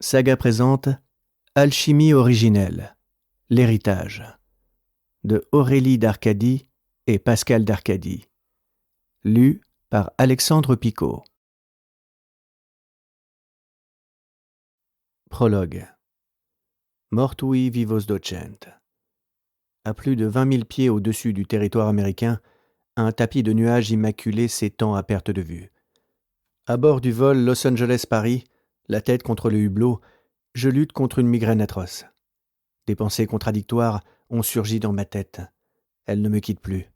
Saga présente Alchimie originelle, l'héritage, de Aurélie d'Arcadie et Pascal d'Arcadie, lu par Alexandre Picot. Prologue. Mortui vivos docent. À plus de 20 000 pieds au-dessus du territoire américain, un tapis de nuages immaculés s'étend à perte de vue. À bord du vol Los Angeles-Paris, la tête contre le hublot, je lutte contre une migraine atroce. Des pensées contradictoires ont surgi dans ma tête. Elles ne me quittent plus.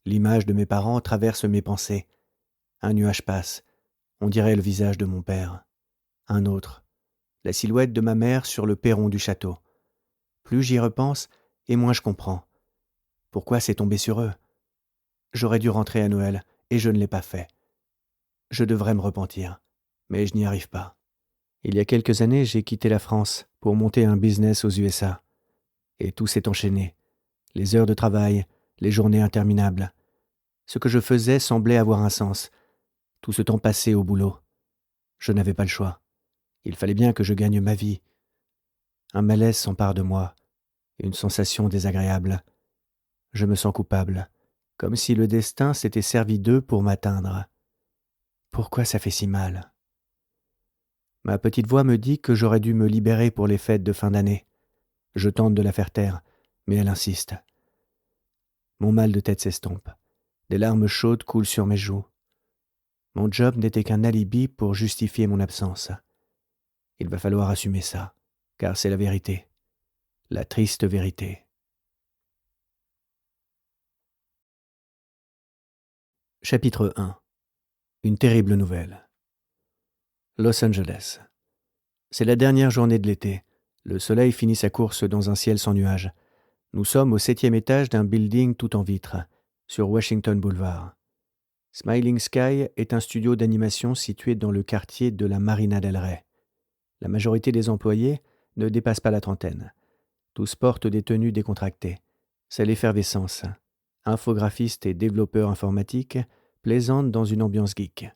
L'image de mes parents traverse mes pensées. Un nuage passe. On dirait le visage de mon père. Un autre. La silhouette de ma mère sur le perron du château. Plus j'y repense, et moins je comprends. Pourquoi c'est tombé sur eux ? J'aurais dû rentrer à Noël, et je ne l'ai pas fait. Je devrais me repentir, mais je n'y arrive pas. Il y a quelques années, j'ai quitté la France pour monter un business aux USA. Et tout s'est enchaîné. Les heures de travail, les journées interminables. Ce que je faisais semblait avoir un sens. Tout ce temps passé au boulot. Je n'avais pas le choix. Il fallait bien que je gagne ma vie. Un malaise s'empare de moi. Une sensation désagréable. Je me sens coupable. Comme si le destin s'était servi d'eux pour m'atteindre. Pourquoi ça fait si mal ? Ma petite voix me dit que j'aurais dû me libérer pour les fêtes de fin d'année. Je tente de la faire taire, mais elle insiste. Mon mal de tête s'estompe. Des larmes chaudes coulent sur mes joues. Mon job n'était qu'un alibi pour justifier mon absence. Il va falloir assumer ça, car c'est la vérité. La triste vérité. Chapitre 1. Une terrible nouvelle. Los Angeles. C'est la dernière journée de l'été. Le soleil finit sa course dans un ciel sans nuages. Nous sommes au 7e étage d'un building tout en vitres, sur Washington Boulevard. Smiling Sky est un studio d'animation situé dans le quartier de la Marina del Rey. La majorité des employés ne dépasse pas la trentaine. Tous portent des tenues décontractées. C'est l'effervescence. Infographistes et développeurs informatiques plaisantent dans une ambiance geek.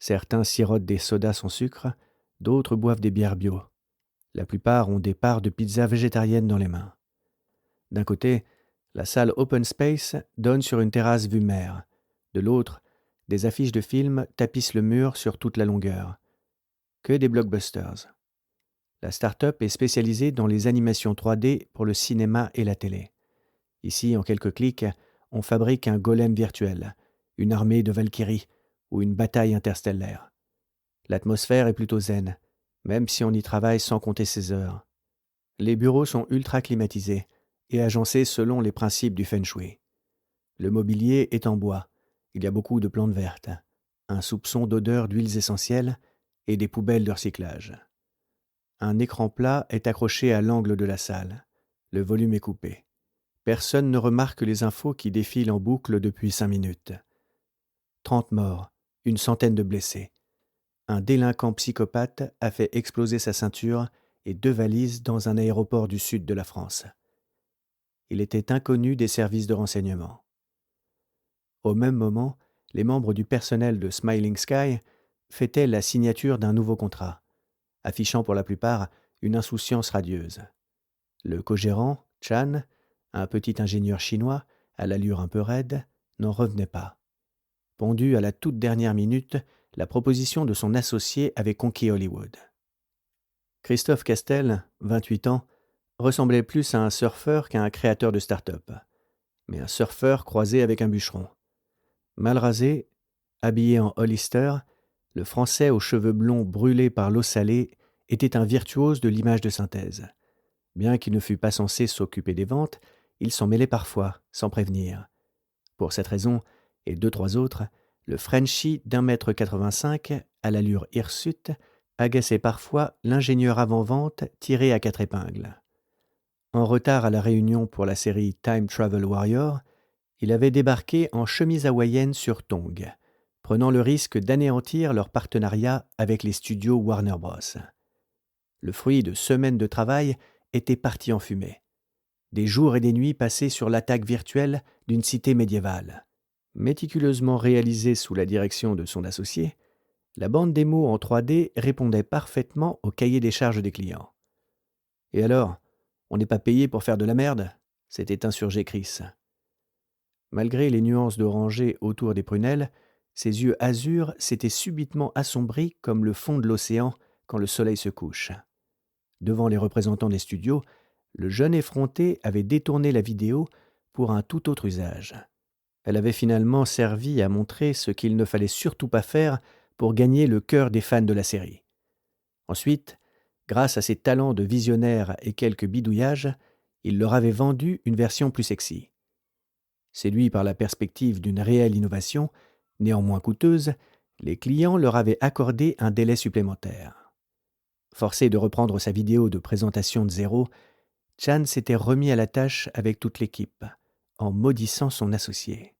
Certains sirotent des sodas sans sucre, d'autres boivent des bières bio. La plupart ont des parts de pizza végétarienne dans les mains. D'un côté, la salle Open Space donne sur une terrasse vue mer. De l'autre, des affiches de films tapissent le mur sur toute la longueur. Que des blockbusters. La start-up est spécialisée dans les animations 3D pour le cinéma et la télé. Ici, en quelques clics, on fabrique un golem virtuel, une armée de Valkyries ou une bataille interstellaire. L'atmosphère est plutôt zen, même si on y travaille sans compter ses heures. Les bureaux sont ultra climatisés et agencés selon les principes du feng shui. Le mobilier est en bois, il y a beaucoup de plantes vertes, un soupçon d'odeur d'huiles essentielles et des poubelles de recyclage. Un écran plat est accroché à l'angle de la salle. Le volume est coupé. Personne ne remarque les infos qui défilent en boucle depuis 5 minutes. 30 morts, une centaine de blessés. Un délinquant psychopathe a fait exploser sa ceinture et 2 valises dans un aéroport du sud de la France. Il était inconnu des services de renseignement. Au même moment, les membres du personnel de Smiling Sky fêtaient la signature d'un nouveau contrat, affichant pour la plupart une insouciance radieuse. Le co-gérant, Chan, un petit ingénieur chinois, à l'allure un peu raide, n'en revenait pas. Pondu à la toute dernière minute, la proposition de son associé avait conquis Hollywood. Christophe Castel, 28 ans, ressemblait plus à un surfeur qu'à un créateur de start-up. Mais un surfeur croisé avec un bûcheron. Mal rasé, habillé en Hollister, le Français aux cheveux blonds brûlés par l'eau salée était un virtuose de l'image de synthèse. Bien qu'il ne fût pas censé s'occuper des ventes, il s'en mêlait parfois, sans prévenir. Pour cette raison, et 2-3 autres, le Frenchie d'1,85 m à l'allure hirsute agaçait parfois l'ingénieur avant-vente tiré à 4 épingles. En retard à la réunion pour la série Time Travel Warrior, il avait débarqué en chemise hawaïenne sur tongs, prenant le risque d'anéantir leur partenariat avec les studios Warner Bros. Le fruit de semaines de travail était parti en fumée. Des jours et des nuits passés sur l'attaque virtuelle d'une cité médiévale. Méticuleusement réalisée sous la direction de son associé, La bande démo en 3D répondait parfaitement au cahier des charges des clients. « Et alors, on n'est pas payé pour faire de la merde ?» s'était insurgé Chris. Malgré les nuances d'orangé autour des prunelles, ses yeux azur s'étaient subitement assombris comme le fond de l'océan quand le soleil se couche. Devant les représentants des studios, le jeune effronté avait détourné la vidéo pour un tout autre usage. Elle avait finalement servi à montrer ce qu'il ne fallait surtout pas faire pour gagner le cœur des fans de la série. Ensuite, grâce à ses talents de visionnaire et quelques bidouillages, il leur avait vendu une version plus sexy. Séduits par la perspective d'une réelle innovation, néanmoins coûteuse, les clients leur avaient accordé un délai supplémentaire. Forcé de reprendre sa vidéo de présentation de zéro, Chan s'était remis à la tâche avec toute l'équipe, en maudissant son associé.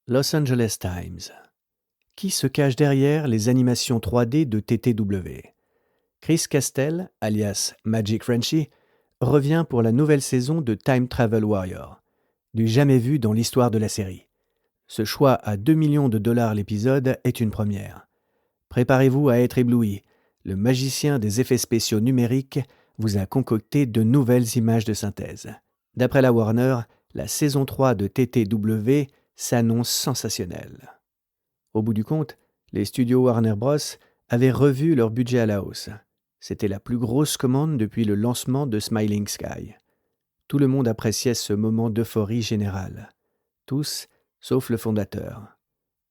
Los Angeles Times. Qui se cache derrière les animations 3D de TTW? Chris Castell, alias Magic Frenchie, revient pour la nouvelle saison de Time Travel Warrior, du jamais vu dans l'histoire de la série. Ce choix à 2 millions de dollars l'épisode est une première. Préparez-vous à être ébloui. Le magicien des effets spéciaux numériques vous a concocté de nouvelles images de synthèse. D'après la Warner, la saison 3 de TTW s'annonce sensationnelle. Au bout du compte, les studios Warner Bros. Avaient revu leur budget à la hausse. C'était la plus grosse commande depuis le lancement de Smiling Sky. Tout le monde appréciait ce moment d'euphorie générale. Tous, sauf le fondateur.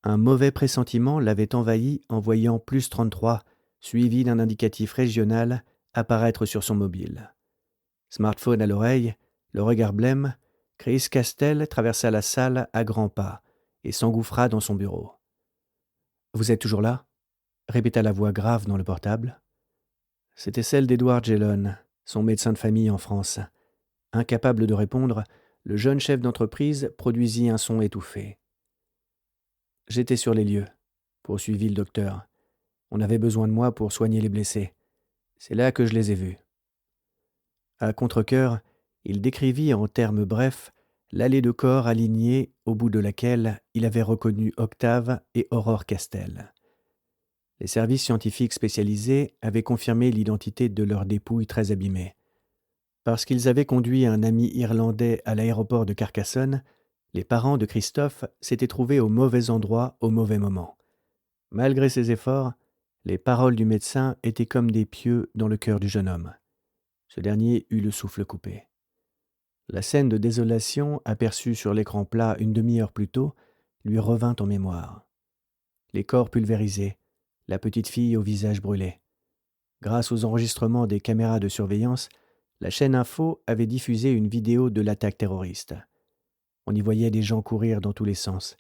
Un mauvais pressentiment l'avait envahi en voyant +33, suivi d'un indicatif régional, apparaître sur son mobile. Smartphone à l'oreille, le regard blême, Chris Castell traversa la salle à grands pas et s'engouffra dans son bureau. « Vous êtes toujours là ?» répéta la voix grave dans le portable. C'était celle d'Edward Gellon, son médecin de famille en France. Incapable de répondre, le jeune chef d'entreprise produisit un son étouffé. « J'étais sur les lieux, » poursuivit le docteur. « On avait besoin de moi pour soigner les blessés. C'est là que je les ai vus. » À contre-cœur, il décrivit en termes brefs l'allée de corps alignée au bout de laquelle il avait reconnu Octave et Aurore Castell. Les services scientifiques spécialisés avaient confirmé l'identité de leurs dépouilles très abîmées. Parce qu'ils avaient conduit un ami irlandais à l'aéroport de Carcassonne, les parents de Christophe s'étaient trouvés au mauvais endroit au mauvais moment. Malgré ses efforts, les paroles du médecin étaient comme des pieux dans le cœur du jeune homme. Ce dernier eut le souffle coupé. La scène de désolation, aperçue sur l'écran plat une demi-heure plus tôt, lui revint en mémoire. Les corps pulvérisés, la petite fille au visage brûlé. Grâce aux enregistrements des caméras de surveillance, la chaîne Info avait diffusé une vidéo de l'attaque terroriste. On y voyait des gens courir dans tous les sens,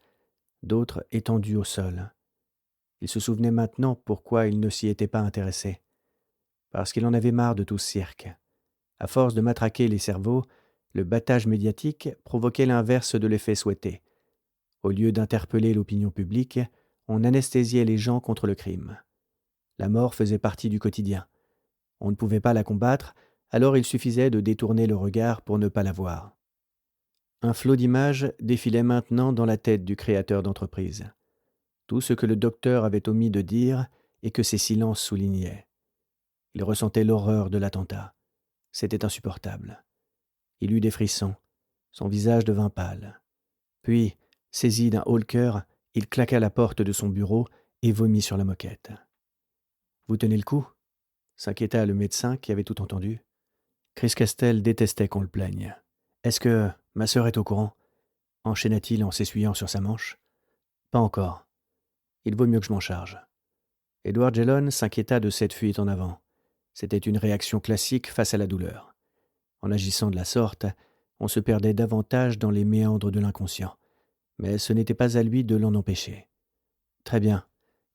d'autres étendus au sol. Il se souvenait maintenant pourquoi il ne s'y était pas intéressé. Parce qu'il en avait marre de tout ce cirque. À force de matraquer les cerveaux, le battage médiatique provoquait l'inverse de l'effet souhaité. Au lieu d'interpeller l'opinion publique, on anesthésiait les gens contre le crime. La mort faisait partie du quotidien. On ne pouvait pas la combattre, alors il suffisait de détourner le regard pour ne pas la voir. Un flot d'images défilait maintenant dans la tête du créateur d'entreprise. Tout ce que le docteur avait omis de dire et que ses silences soulignaient. Il ressentait l'horreur de l'attentat. C'était insupportable. Il eut des frissons. Son visage devint pâle. Puis, saisi d'un haut-le-cœur, il claqua la porte de son bureau et vomit sur la moquette. « Vous tenez le coup ?» s'inquiéta le médecin qui avait tout entendu. Chris Castell détestait qu'on le plaigne. « Est-ce que ma sœur est au courant ?» enchaîna-t-il en s'essuyant sur sa manche. « Pas encore. Il vaut mieux que je m'en charge. » Edward Gellon s'inquiéta de cette fuite en avant. C'était une réaction classique face à la douleur. En agissant de la sorte, on se perdait davantage dans les méandres de l'inconscient. Mais ce n'était pas à lui de l'en empêcher. « Très bien.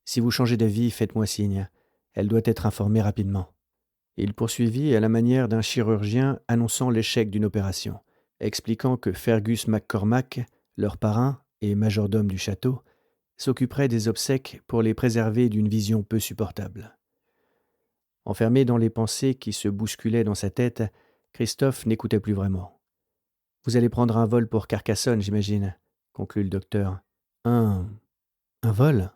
Si vous changez d'avis, faites-moi signe. Elle doit être informée rapidement. » Il poursuivit à la manière d'un chirurgien annonçant l'échec d'une opération, expliquant que Fergus McCormack, leur parrain et majordome du château, s'occuperait des obsèques pour les préserver d'une vision peu supportable. Enfermé dans les pensées qui se bousculaient dans sa tête, Christophe n'écoutait plus vraiment. « Vous allez prendre un vol pour Carcassonne, j'imagine », conclut le docteur. « Un vol ?»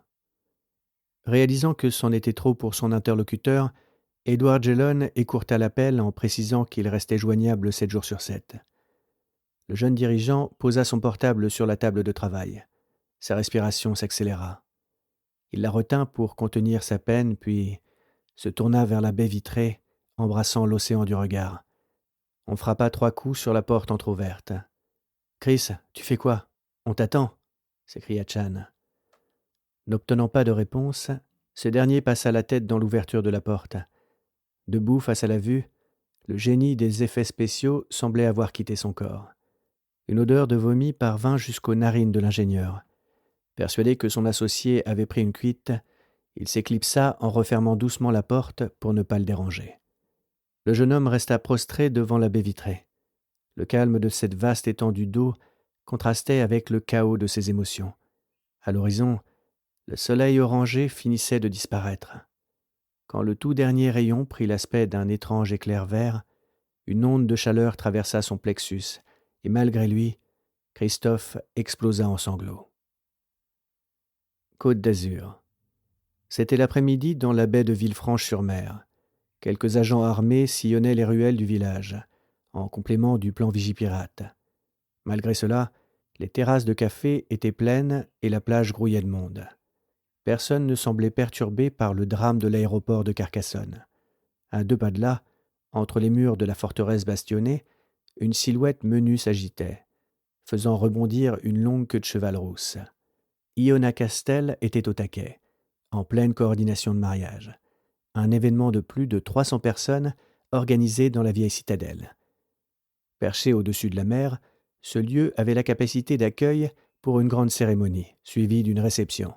Réalisant que c'en était trop pour son interlocuteur, Edward Gellon écourta l'appel en précisant qu'il restait joignable 7 jours sur 7. Le jeune dirigeant posa son portable sur la table de travail. Sa respiration s'accéléra. Il la retint pour contenir sa peine, puis se tourna vers la baie vitrée, embrassant l'océan du regard. On frappa 3 coups sur la porte entr'ouverte. « Chris, tu fais quoi? On t'attend » s'écria Chan. N'obtenant pas de réponse, ce dernier passa la tête dans l'ouverture de la porte. Debout face à la vue, le génie des effets spéciaux semblait avoir quitté son corps. Une odeur de vomi parvint jusqu'aux narines de l'ingénieur. Persuadé que son associé avait pris une cuite, il s'éclipsa en refermant doucement la porte pour ne pas le déranger. Le jeune homme resta prostré devant la baie vitrée. Le calme de cette vaste étendue d'eau contrastait avec le chaos de ses émotions. À l'horizon, le soleil orangé finissait de disparaître. Quand le tout dernier rayon prit l'aspect d'un étrange éclair vert, une onde de chaleur traversa son plexus, et malgré lui, Christophe explosa en sanglots. Côte d'Azur. C'était l'après-midi dans la baie de Villefranche-sur-Mer. Quelques agents armés sillonnaient les ruelles du village, en complément du plan Vigipirate. Malgré cela, les terrasses de café étaient pleines et la plage grouillait de monde. Personne ne semblait perturbé par le drame de l'aéroport de Carcassonne. À 2 pas de là, entre les murs de la forteresse bastonnée, une silhouette menue s'agitait, faisant rebondir une longue queue de cheval rousse. Iona Castel était au taquet, en pleine coordination de mariage. Un événement de plus de 300 personnes organisé dans la vieille citadelle. Perché au-dessus de la mer, ce lieu avait la capacité d'accueil pour une grande cérémonie, suivie d'une réception.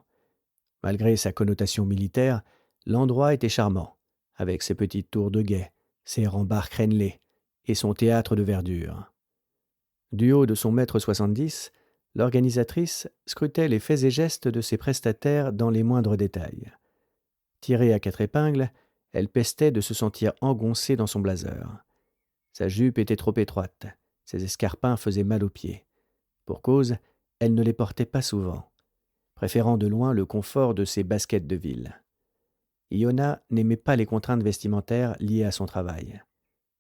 Malgré sa connotation militaire, l'endroit était charmant, avec ses petites tours de guet, ses rembarts crénelés et son théâtre de verdure. Du haut de son 1,70 m, l'organisatrice scrutait les faits et gestes de ses prestataires dans les moindres détails. Tirée à 4 épingles, elle pestait de se sentir engoncée dans son blazer. Sa jupe était trop étroite, ses escarpins faisaient mal aux pieds. Pour cause, elle ne les portait pas souvent, préférant de loin le confort de ses baskets de ville. Iona n'aimait pas les contraintes vestimentaires liées à son travail.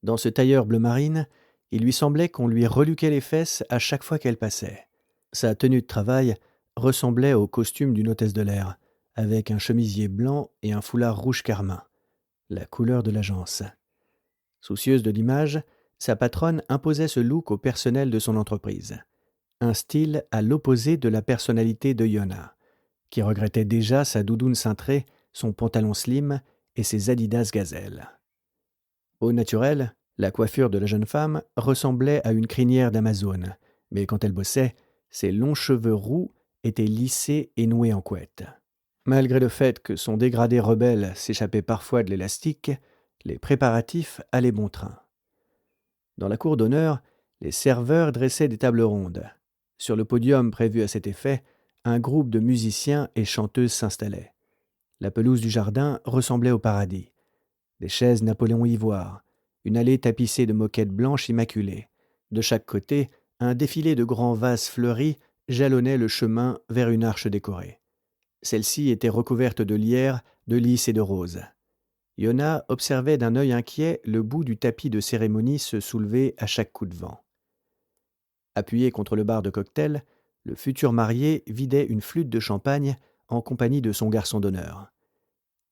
Dans ce tailleur bleu marine, il lui semblait qu'on lui reluquait les fesses à chaque fois qu'elle passait. Sa tenue de travail ressemblait au costume d'une hôtesse de l'air, avec un chemisier blanc et un foulard rouge carmin, la couleur de l'agence. Soucieuse de l'image, sa patronne imposait ce look au personnel de son entreprise. Un style à l'opposé de la personnalité de Iona, qui regrettait déjà sa doudoune cintrée, son pantalon slim et ses Adidas Gazelle. Au naturel, la coiffure de la jeune femme ressemblait à une crinière d'Amazone, mais quand elle bossait, ses longs cheveux roux étaient lissés et noués en couette. Malgré le fait que son dégradé rebelle s'échappait parfois de l'élastique, les préparatifs allaient bon train. Dans la cour d'honneur, les serveurs dressaient des tables rondes. Sur le podium prévu à cet effet, un groupe de musiciens et chanteuses s'installait. La pelouse du jardin ressemblait au paradis. Des chaises Napoléon ivoire, une allée tapissée de moquettes blanches immaculées. De chaque côté, un défilé de grands vases fleuris jalonnait le chemin vers une arche décorée. Celle-ci était recouverte de lierre, de lys et de roses. Iona observait d'un œil inquiet le bout du tapis de cérémonie se soulever à chaque coup de vent. Appuyé contre le bar de cocktail, le futur marié vidait une flûte de champagne en compagnie de son garçon d'honneur.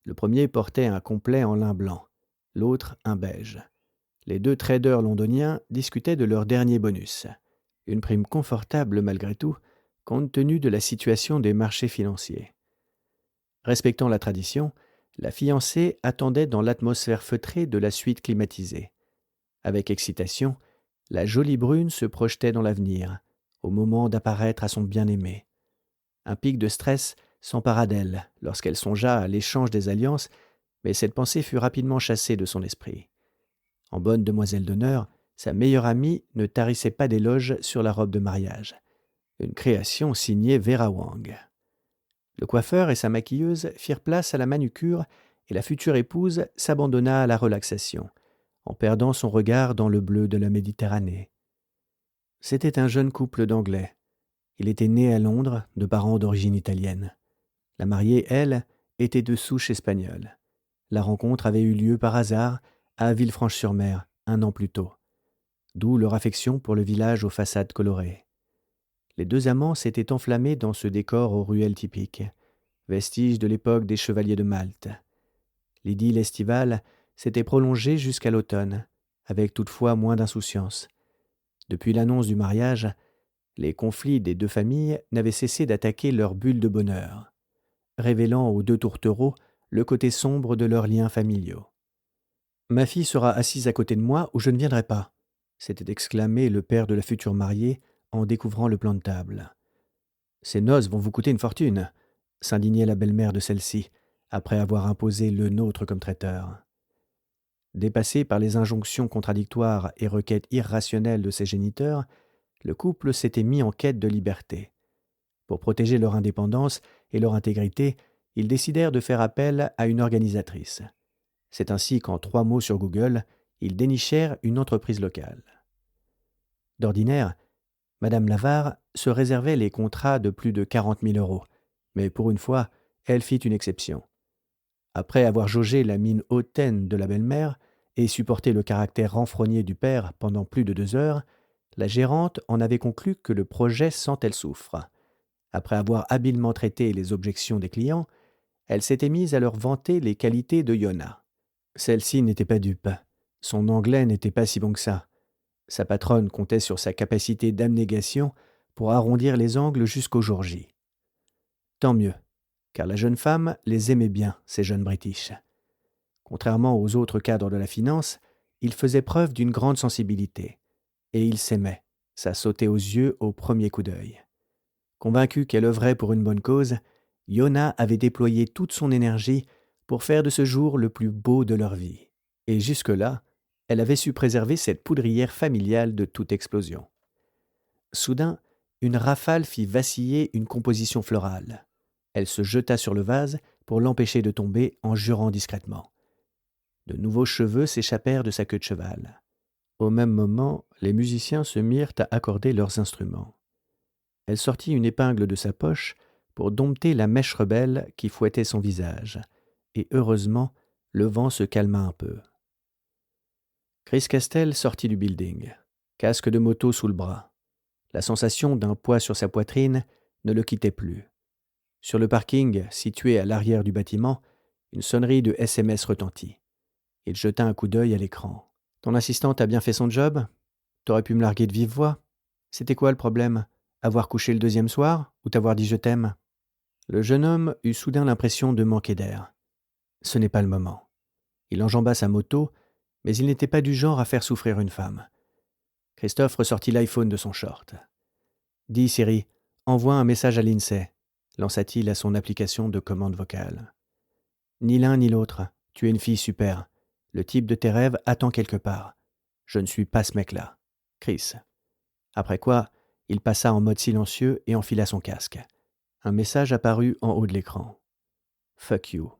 Le premier portait un complet en lin blanc, l'autre un beige. Les 2 traders londoniens discutaient de leur dernier bonus, une prime confortable malgré tout, compte tenu de la situation des marchés financiers. Respectant la tradition, la fiancée attendait dans l'atmosphère feutrée de la suite climatisée. Avec excitation, la jolie brune se projetait dans l'avenir, au moment d'apparaître à son bien-aimé. Un pic de stress s'empara d'elle lorsqu'elle songea à l'échange des alliances, mais cette pensée fut rapidement chassée de son esprit. En bonne demoiselle d'honneur, sa meilleure amie ne tarissait pas d'éloges sur la robe de mariage. Une création signée Vera Wang. Le coiffeur et sa maquilleuse firent place à la manucure et la future épouse s'abandonna à la relaxation, en perdant son regard dans le bleu de la Méditerranée. C'était un jeune couple d'Anglais. Il était né à Londres, de parents d'origine italienne. La mariée, elle, étaient de souche espagnole. La rencontre avait eu lieu par hasard à Villefranche-sur-Mer, 1 an plus tôt. D'où leur affection pour le village aux façades colorées. Les deux amants s'étaient enflammés dans ce décor aux ruelles typiques, vestige de l'époque des chevaliers de Malte. L'idylle estivale s'était prolongée jusqu'à l'automne, avec toutefois moins d'insouciance. Depuis l'annonce du mariage, les conflits des deux familles n'avaient cessé d'attaquer leur bulle de bonheur, révélant aux deux tourtereaux le côté sombre de leurs liens familiaux. « Ma fille sera assise à côté de moi ou je ne viendrai pas », s'était exclamé le père de la future mariée en découvrant le plan de table. « Ces noces vont vous coûter une fortune », s'indignait la belle-mère de celle-ci, après avoir imposé le nôtre comme traiteur. Dépassé par les injonctions contradictoires et requêtes irrationnelles de ses géniteurs, le couple s'était mis en quête de liberté. Pour protéger leur indépendance et leur intégrité, ils décidèrent de faire appel à une organisatrice. C'est ainsi qu'en 3 mots sur Google, ils dénichèrent une entreprise locale. D'ordinaire, Madame Lavar se réservait les contrats de plus de 40 000 €, mais pour une fois, elle fit une exception. Après avoir jaugé la mine hautaine de la belle-mère et supporté le caractère renfrogné du père pendant plus de 2 heures, la gérante en avait conclu que le projet sent elle souffre. Après avoir habilement traité les objections des clients, elle s'était mise à leur vanter les qualités de Yona. Celle-ci n'était pas dupe. Son anglais n'était pas si bon que ça. Sa patronne comptait sur sa capacité d'abnégation pour arrondir les angles jusqu'au jour J. Tant mieux, car la jeune femme les aimait bien, ces jeunes British. Contrairement aux autres cadres de la finance, ils faisaient preuve d'une grande sensibilité. Et ils s'aimaient, ça sautait aux yeux au premier coup d'œil. Convaincue qu'elle œuvrait pour une bonne cause, Yona avait déployé toute son énergie pour faire de ce jour le plus beau de leur vie. Et jusque-là, elle avait su préserver cette poudrière familiale de toute explosion. Soudain, une rafale fit vaciller une composition florale. Elle se jeta sur le vase pour l'empêcher de tomber en jurant discrètement. De nouveaux cheveux s'échappèrent de sa queue de cheval. Au même moment, les musiciens se mirent à accorder leurs instruments. Elle sortit une épingle de sa poche pour dompter la mèche rebelle qui fouettait son visage, et heureusement, le vent se calma un peu. Chris Castell sortit du building, casque de moto sous le bras. La sensation d'un poids sur sa poitrine ne le quittait plus. Sur le parking, situé à l'arrière du bâtiment, une sonnerie de SMS retentit. Il jeta un coup d'œil à l'écran. « Ton assistante a bien fait son job ? T'aurais pu me larguer de vive voix ? C'était quoi le problème ? Avoir couché le 2e soir ou t'avoir dit je t'aime ?» Le jeune homme eut soudain l'impression de manquer d'air. Ce n'est pas le moment. Il enjamba sa moto, mais il n'était pas du genre à faire souffrir une femme. Christophe ressortit l'iPhone de son short. « Dis Siri, envoie un message à Lindsay », lança-t-il à son application de commande vocale. « Ni l'un ni l'autre. Tu es une fille super. Le type de tes rêves attend quelque part. Je ne suis pas ce mec-là. Chris. » Après quoi, il passa en mode silencieux et enfila son casque. Un message apparut en haut de l'écran. « Fuck you ».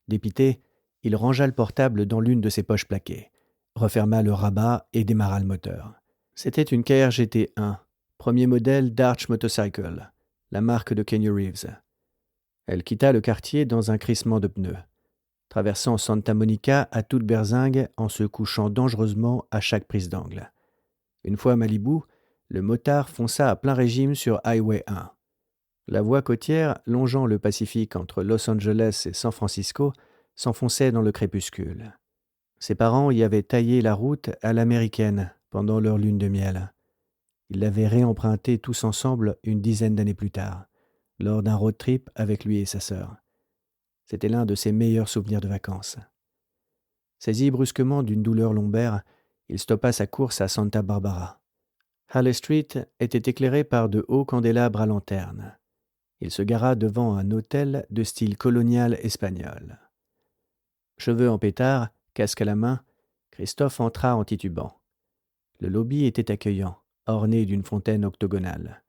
Dépité, il rangea le portable dans l'une de ses poches plaquées, referma le rabat et démarra le moteur. C'était une KR GT1, premier modèle d'Arch Motorcycle, la marque de Kenny Reeves. Elle quitta le quartier dans un crissement de pneus, traversant Santa Monica à toute berzingue en se couchant dangereusement à chaque prise d'angle. Une fois à Malibu, le motard fonça à plein régime sur Highway 1. La voie côtière longeant le Pacifique entre Los Angeles et San Francisco s'enfonçait dans le crépuscule. Ses parents y avaient taillé la route à l'américaine pendant leur lune de miel. Ils l'avaient réempruntée tous ensemble une dizaine d'années plus tard, lors d'un road trip avec lui et sa sœur. C'était l'un de ses meilleurs souvenirs de vacances. Saisi brusquement d'une douleur lombaire, il stoppa sa course à Santa Barbara. Halley Street était éclairée par de hauts candélabres à lanterne. Il se gara devant un hôtel de style colonial espagnol. Cheveux en pétard, casque à la main, Christophe entra en titubant. Le lobby était accueillant, orné d'une fontaine octogonale.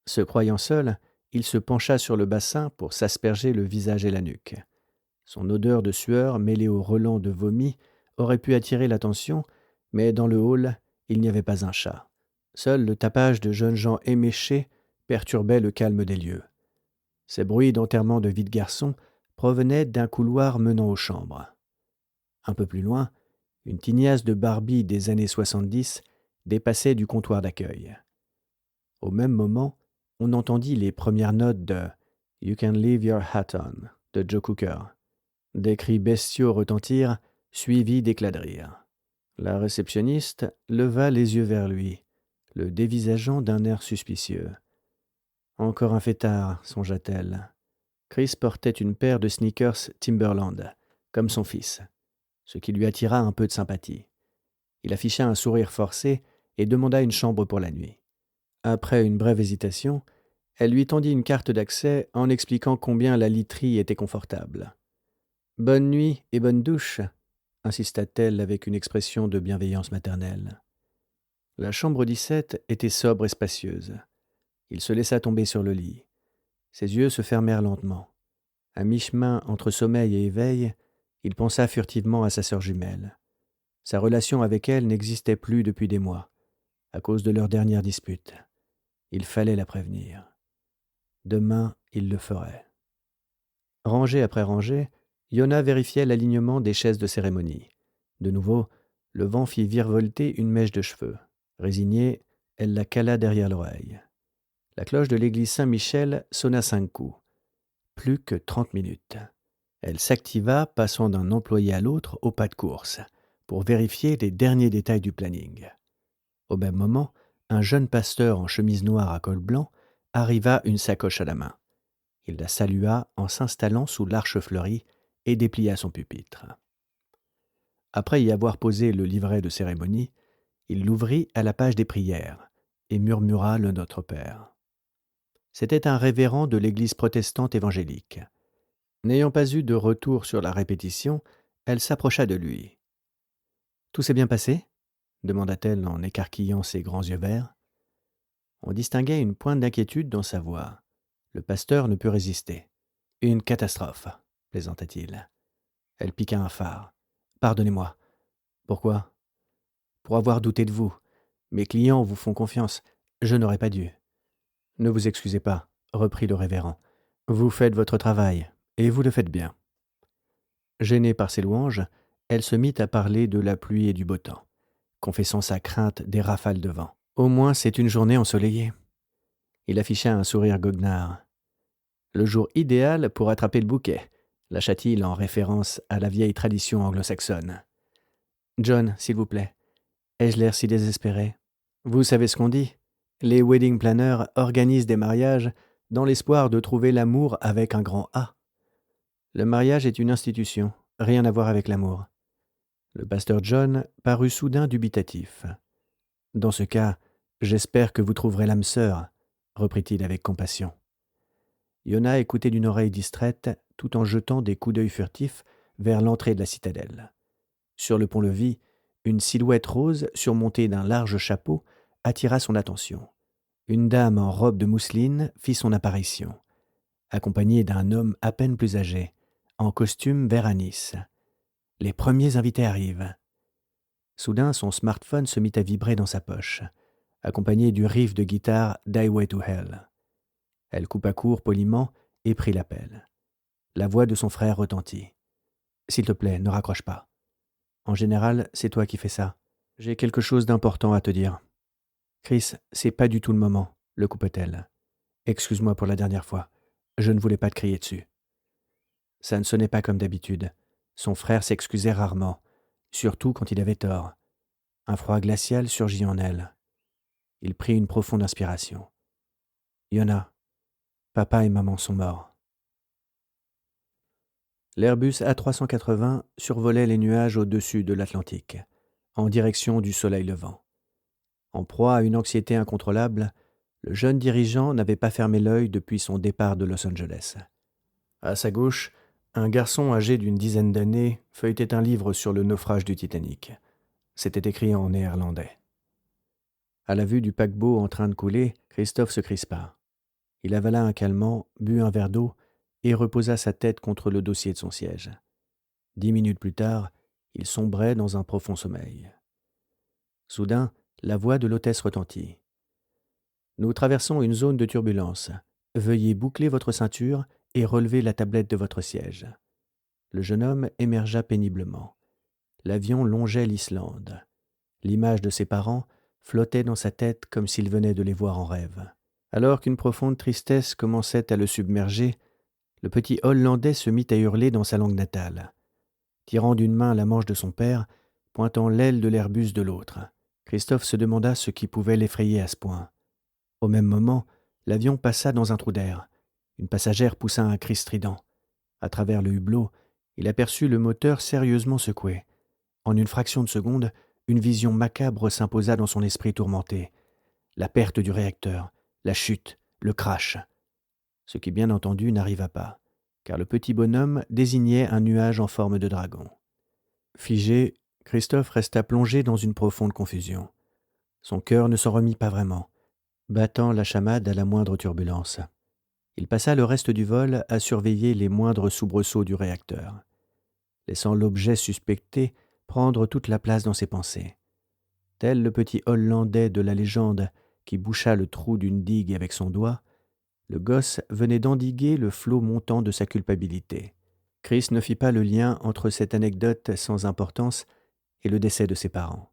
Se croyant seul, il se pencha sur le bassin pour s'asperger le visage et la nuque. Son odeur de sueur mêlée au relent de vomi aurait pu attirer l'attention, mais dans le hall, il n'y avait pas un chat. Seul le tapage de jeunes gens éméchés perturbait le calme des lieux. Ces bruits d'enterrement de vie de garçon provenait d'un couloir menant aux chambres. Un peu plus loin, une tignasse de Barbie des années 70 dépassait du comptoir d'accueil. Au même moment, on entendit les premières notes de You Can Leave Your Hat On de Joe Cooker. Des cris bestiaux retentirent, suivis d'éclats de rire. La réceptionniste leva les yeux vers lui, le dévisageant d'un air suspicieux. Encore un fêtard, songea-t-elle. Chris portait une paire de sneakers Timberland, comme son fils, ce qui lui attira un peu de sympathie. Il afficha un sourire forcé et demanda une chambre pour la nuit. Après une brève hésitation, elle lui tendit une carte d'accès en expliquant combien la literie était confortable. « Bonne nuit et bonne douche », insista-t-elle avec une expression de bienveillance maternelle. La chambre 17 était sobre et spacieuse. Il se laissa tomber sur le lit. Ses yeux se fermèrent lentement. À mi-chemin entre sommeil et éveil, il pensa furtivement à sa sœur jumelle. Sa relation avec elle n'existait plus depuis des mois, à cause de leur dernière dispute. Il fallait la prévenir. Demain, il le ferait. Rangée après rangée, Yona vérifiait l'alignement des chaises de cérémonie. De nouveau, le vent fit virevolter une mèche de cheveux. Résignée, elle la cala derrière l'oreille. La cloche de l'église Saint-Michel sonna 5 coups. Plus que 30 minutes. Elle s'activa, passant d'un employé à l'autre au pas de course, pour vérifier les derniers détails du planning. Au même moment, un jeune pasteur en chemise noire à col blanc arriva, une sacoche à la main. Il la salua en s'installant sous l'arche fleurie et déplia son pupitre. Après y avoir posé le livret de cérémonie, il l'ouvrit à la page des prières et murmura le Notre Père. C'était un révérend de l'église protestante évangélique. N'ayant pas eu de retour sur la répétition, elle s'approcha de lui. « Tout s'est bien passé ?» demanda-t-elle en écarquillant ses grands yeux verts. On distinguait une pointe d'inquiétude dans sa voix. Le pasteur ne put résister. « Une catastrophe, plaisanta-t-il. Elle piqua un phare. « Pardonnez-moi. »« Pourquoi ?»« Pour avoir douté de vous. Mes clients vous font confiance. Je n'aurais pas dû. »« Ne vous excusez pas, » reprit le révérend. « Vous faites votre travail, et vous le faites bien. » Gênée par ses louanges, elle se mit à parler de la pluie et du beau temps, confessant sa crainte des rafales de vent. « Au moins, c'est une journée ensoleillée. » Il afficha un sourire goguenard. « Le jour idéal pour attraper le bouquet », lâcha-t-il en référence à la vieille tradition anglo-saxonne. « John, s'il vous plaît, ai-je l'air si désespéré ? Vous savez ce qu'on dit ? Les wedding planners organisent des mariages dans l'espoir de trouver l'amour avec un grand A. Le mariage est une institution, rien à voir avec l'amour. » Le pasteur John parut soudain dubitatif. « Dans ce cas, j'espère que vous trouverez l'âme sœur, » reprit-il avec compassion. Yona écoutait d'une oreille distraite, tout en jetant des coups d'œil furtifs vers l'entrée de la citadelle. Sur le pont-levis, une silhouette rose surmontée d'un large chapeau attira son attention. Une dame en robe de mousseline fit son apparition, accompagnée d'un homme à peine plus âgé, en costume vert anis. Les premiers invités arrivent. Soudain, son smartphone se mit à vibrer dans sa poche, accompagné du riff de guitare d'Highway to Hell. Elle coupa court poliment et prit l'appel. La voix de son frère retentit. « S'il te plaît, ne raccroche pas. En général, c'est toi qui fais ça. J'ai quelque chose d'important à te dire. »« Chris, c'est pas du tout le moment, » le coupa-t-elle. « Excuse-moi pour la dernière fois. Je ne voulais pas te crier dessus. » Ça ne sonnait pas comme d'habitude. Son frère s'excusait rarement, surtout quand il avait tort. Un froid glacial surgit en elle. Il prit une profonde inspiration. « Yona, papa et maman sont morts. » L'Airbus A380 survolait les nuages au-dessus de l'Atlantique, en direction du soleil levant. En proie à une anxiété incontrôlable, le jeune dirigeant n'avait pas fermé l'œil depuis son départ de Los Angeles. À sa gauche, un garçon âgé d'une dizaine d'années feuilletait un livre sur le naufrage du Titanic. C'était écrit en néerlandais. À la vue du paquebot en train de couler, Christophe se crispa. Il avala un calmant, but un verre d'eau et reposa sa tête contre le dossier de son siège. 10 minutes plus tard, il sombrait dans un profond sommeil. Soudain, la voix de l'hôtesse retentit. « Nous traversons une zone de turbulence. Veuillez boucler votre ceinture et relevez la tablette de votre siège. » Le jeune homme émergea péniblement. L'avion longeait l'Islande. L'image de ses parents flottait dans sa tête comme s'il venait de les voir en rêve. Alors qu'une profonde tristesse commençait à le submerger, le petit Hollandais se mit à hurler dans sa langue natale. Tirant d'une main la manche de son père, pointant l'aile de l'Airbus de l'autre, Christophe se demanda ce qui pouvait l'effrayer à ce point. Au même moment, l'avion passa dans un trou d'air. Une passagère poussa un cri strident. À travers le hublot, il aperçut le moteur sérieusement secoué. En une fraction de seconde, une vision macabre s'imposa dans son esprit tourmenté. La perte du réacteur, la chute, le crash. Ce qui, bien entendu, n'arriva pas, car le petit bonhomme désignait un nuage en forme de dragon. Figé, Christophe resta plongé dans une profonde confusion. Son cœur ne s'en remit pas vraiment, battant la chamade à la moindre turbulence. Il passa le reste du vol à surveiller les moindres soubresauts du réacteur, laissant l'objet suspecté prendre toute la place dans ses pensées. Tel le petit Hollandais de la légende qui boucha le trou d'une digue avec son doigt, le gosse venait d'endiguer le flot montant de sa culpabilité. Chris ne fit pas le lien entre cette anecdote sans importance et le décès de ses parents.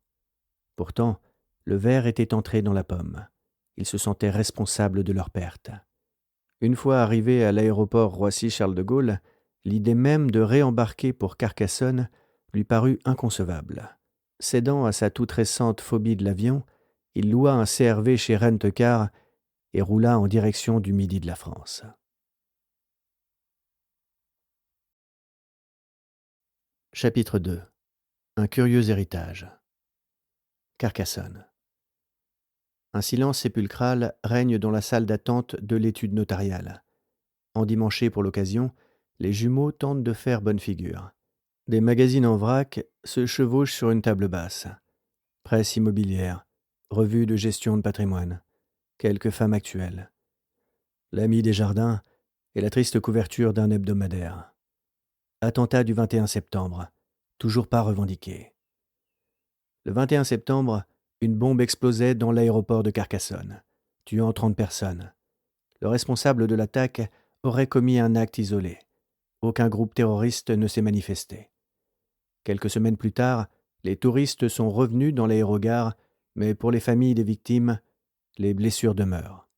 Pourtant, le ver était entré dans la pomme. Il se sentait responsable de leur perte. Une fois arrivé à l'aéroport Roissy-Charles de Gaulle, l'idée même de réembarquer pour Carcassonne lui parut inconcevable. Cédant à sa toute récente phobie de l'avion, il loua un CRV chez Rent-A-Car et roula en direction du midi de la France. Chapitre 2. Un curieux héritage. Carcassonne. Un silence sépulcral règne dans la salle d'attente de l'étude notariale. Endimanchés pour l'occasion, les jumeaux tentent de faire bonne figure. Des magazines en vrac se chevauchent sur une table basse. Presse immobilière, revue de gestion de patrimoine, quelques femmes actuelles. L'ami des jardins et la triste couverture d'un hebdomadaire. Attentat du 21 septembre, toujours pas revendiqué. Le 21 septembre, une bombe explosait dans l'aéroport de Carcassonne, tuant 30 personnes. Le responsable de l'attaque aurait commis un acte isolé. Aucun groupe terroriste ne s'est manifesté. Quelques semaines plus tard, les touristes sont revenus dans l'aérogare, mais pour les familles des victimes, les blessures demeurent.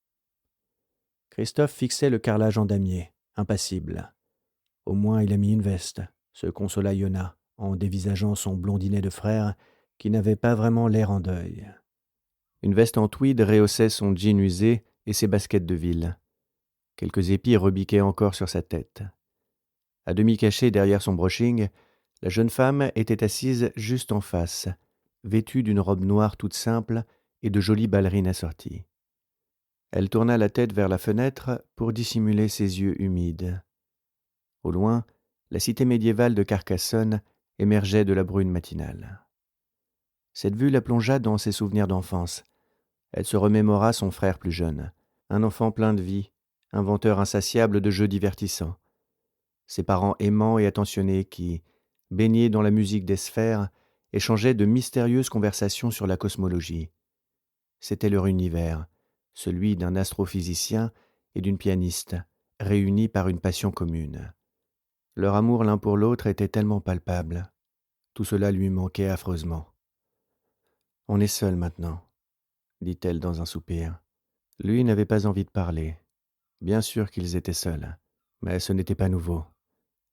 Christophe fixait le carrelage en damier, impassible. Au moins il a mis une veste, se consola Yona, en dévisageant son blondinet de frère, qui n'avait pas vraiment l'air en deuil. Une veste en tweed rehaussait son jean usé et ses baskets de ville. Quelques épis rebiquaient encore sur sa tête. À demi cachée derrière son brushing, la jeune femme était assise juste en face, vêtue d'une robe noire toute simple et de jolies ballerines assorties. Elle tourna la tête vers la fenêtre pour dissimuler ses yeux humides. Au loin, la cité médiévale de Carcassonne émergeait de la bruine matinale. Cette vue la plongea dans ses souvenirs d'enfance. Elle se remémora son frère plus jeune, un enfant plein de vie, inventeur insatiable de jeux divertissants. Ses parents aimants et attentionnés qui, baignés dans la musique des sphères, échangeaient de mystérieuses conversations sur la cosmologie. C'était leur univers, celui d'un astrophysicien et d'une pianiste, réunis par une passion commune. Leur amour l'un pour l'autre était tellement palpable. Tout cela lui manquait affreusement. « On est seuls maintenant », dit-elle dans un soupir. Lui n'avait pas envie de parler. Bien sûr qu'ils étaient seuls, mais ce n'était pas nouveau.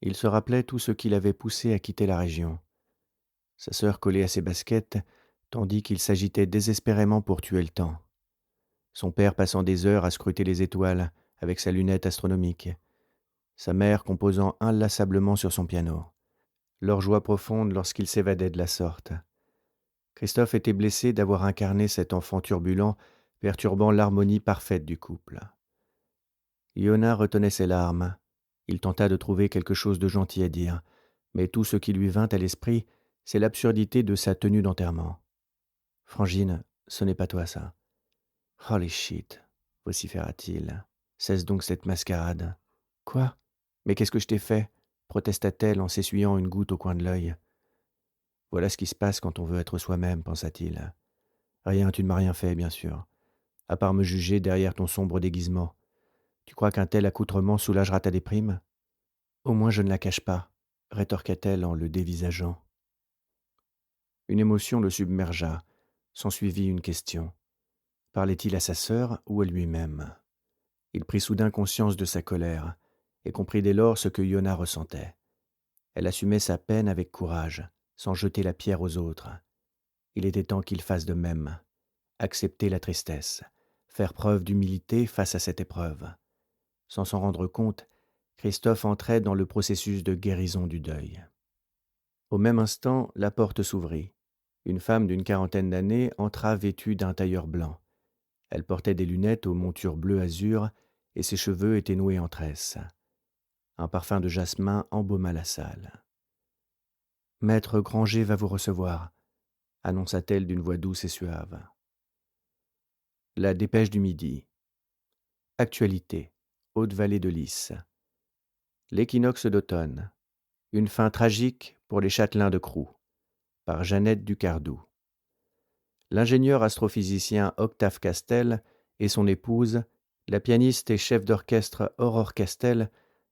Il se rappelait tout ce qui l'avait poussé à quitter la région. Sa sœur collée à ses baskets, tandis qu'il s'agitait désespérément pour tuer le temps. Son père passant des heures à scruter les étoiles avec sa lunette astronomique. Sa mère composant inlassablement sur son piano. Leur joie profonde lorsqu'ils s'évadaient de la sorte. Christophe était blessé d'avoir incarné cet enfant turbulent, perturbant l'harmonie parfaite du couple. Yona retenait ses larmes. Il tenta de trouver quelque chose de gentil à dire, mais tout ce qui lui vint à l'esprit, c'est l'absurdité de sa tenue d'enterrement. « Frangine, ce n'est pas toi, ça. »« Holy shit !» vociféra-t-il. « Cesse donc cette mascarade. »« Quoi ? Mais qu'est-ce que je t'ai fait ?» protesta-t-elle en s'essuyant une goutte au coin de l'œil. « Voilà ce qui se passe quand on veut être soi-même, pensa-t-il. Rien, tu ne m'as rien fait, bien sûr, à part me juger derrière ton sombre déguisement. Tu crois qu'un tel accoutrement soulagera ta déprime ? Au moins je ne la cache pas, rétorqua-t-elle en le dévisageant. Une émotion le submergea. S'ensuivit une question. Parlait-il à sa sœur ou à lui-même ? Il prit soudain conscience de sa colère et comprit dès lors ce que Yona ressentait. Elle assumait sa peine avec courage, sans jeter la pierre aux autres. Il était temps qu'il fasse de même. Accepter la tristesse, faire preuve d'humilité face à cette épreuve. Sans s'en rendre compte, Christophe entrait dans le processus de guérison du deuil. Au même instant, la porte s'ouvrit. Une femme d'une quarantaine d'années entra vêtue d'un tailleur blanc. Elle portait des lunettes aux montures bleu azur et ses cheveux étaient noués en tresses. Un parfum de jasmin embauma la salle. « Maître Granger va vous recevoir », annonça-t-elle d'une voix douce et suave. La dépêche du midi. Actualité. Haute-Vallée de Lys. L'équinoxe d'automne. Une fin tragique pour les châtelains de Crou. Par Jeannette Ducardou. L'ingénieur astrophysicien Octave Castel et son épouse, la pianiste et chef d'orchestre Aurore Castel,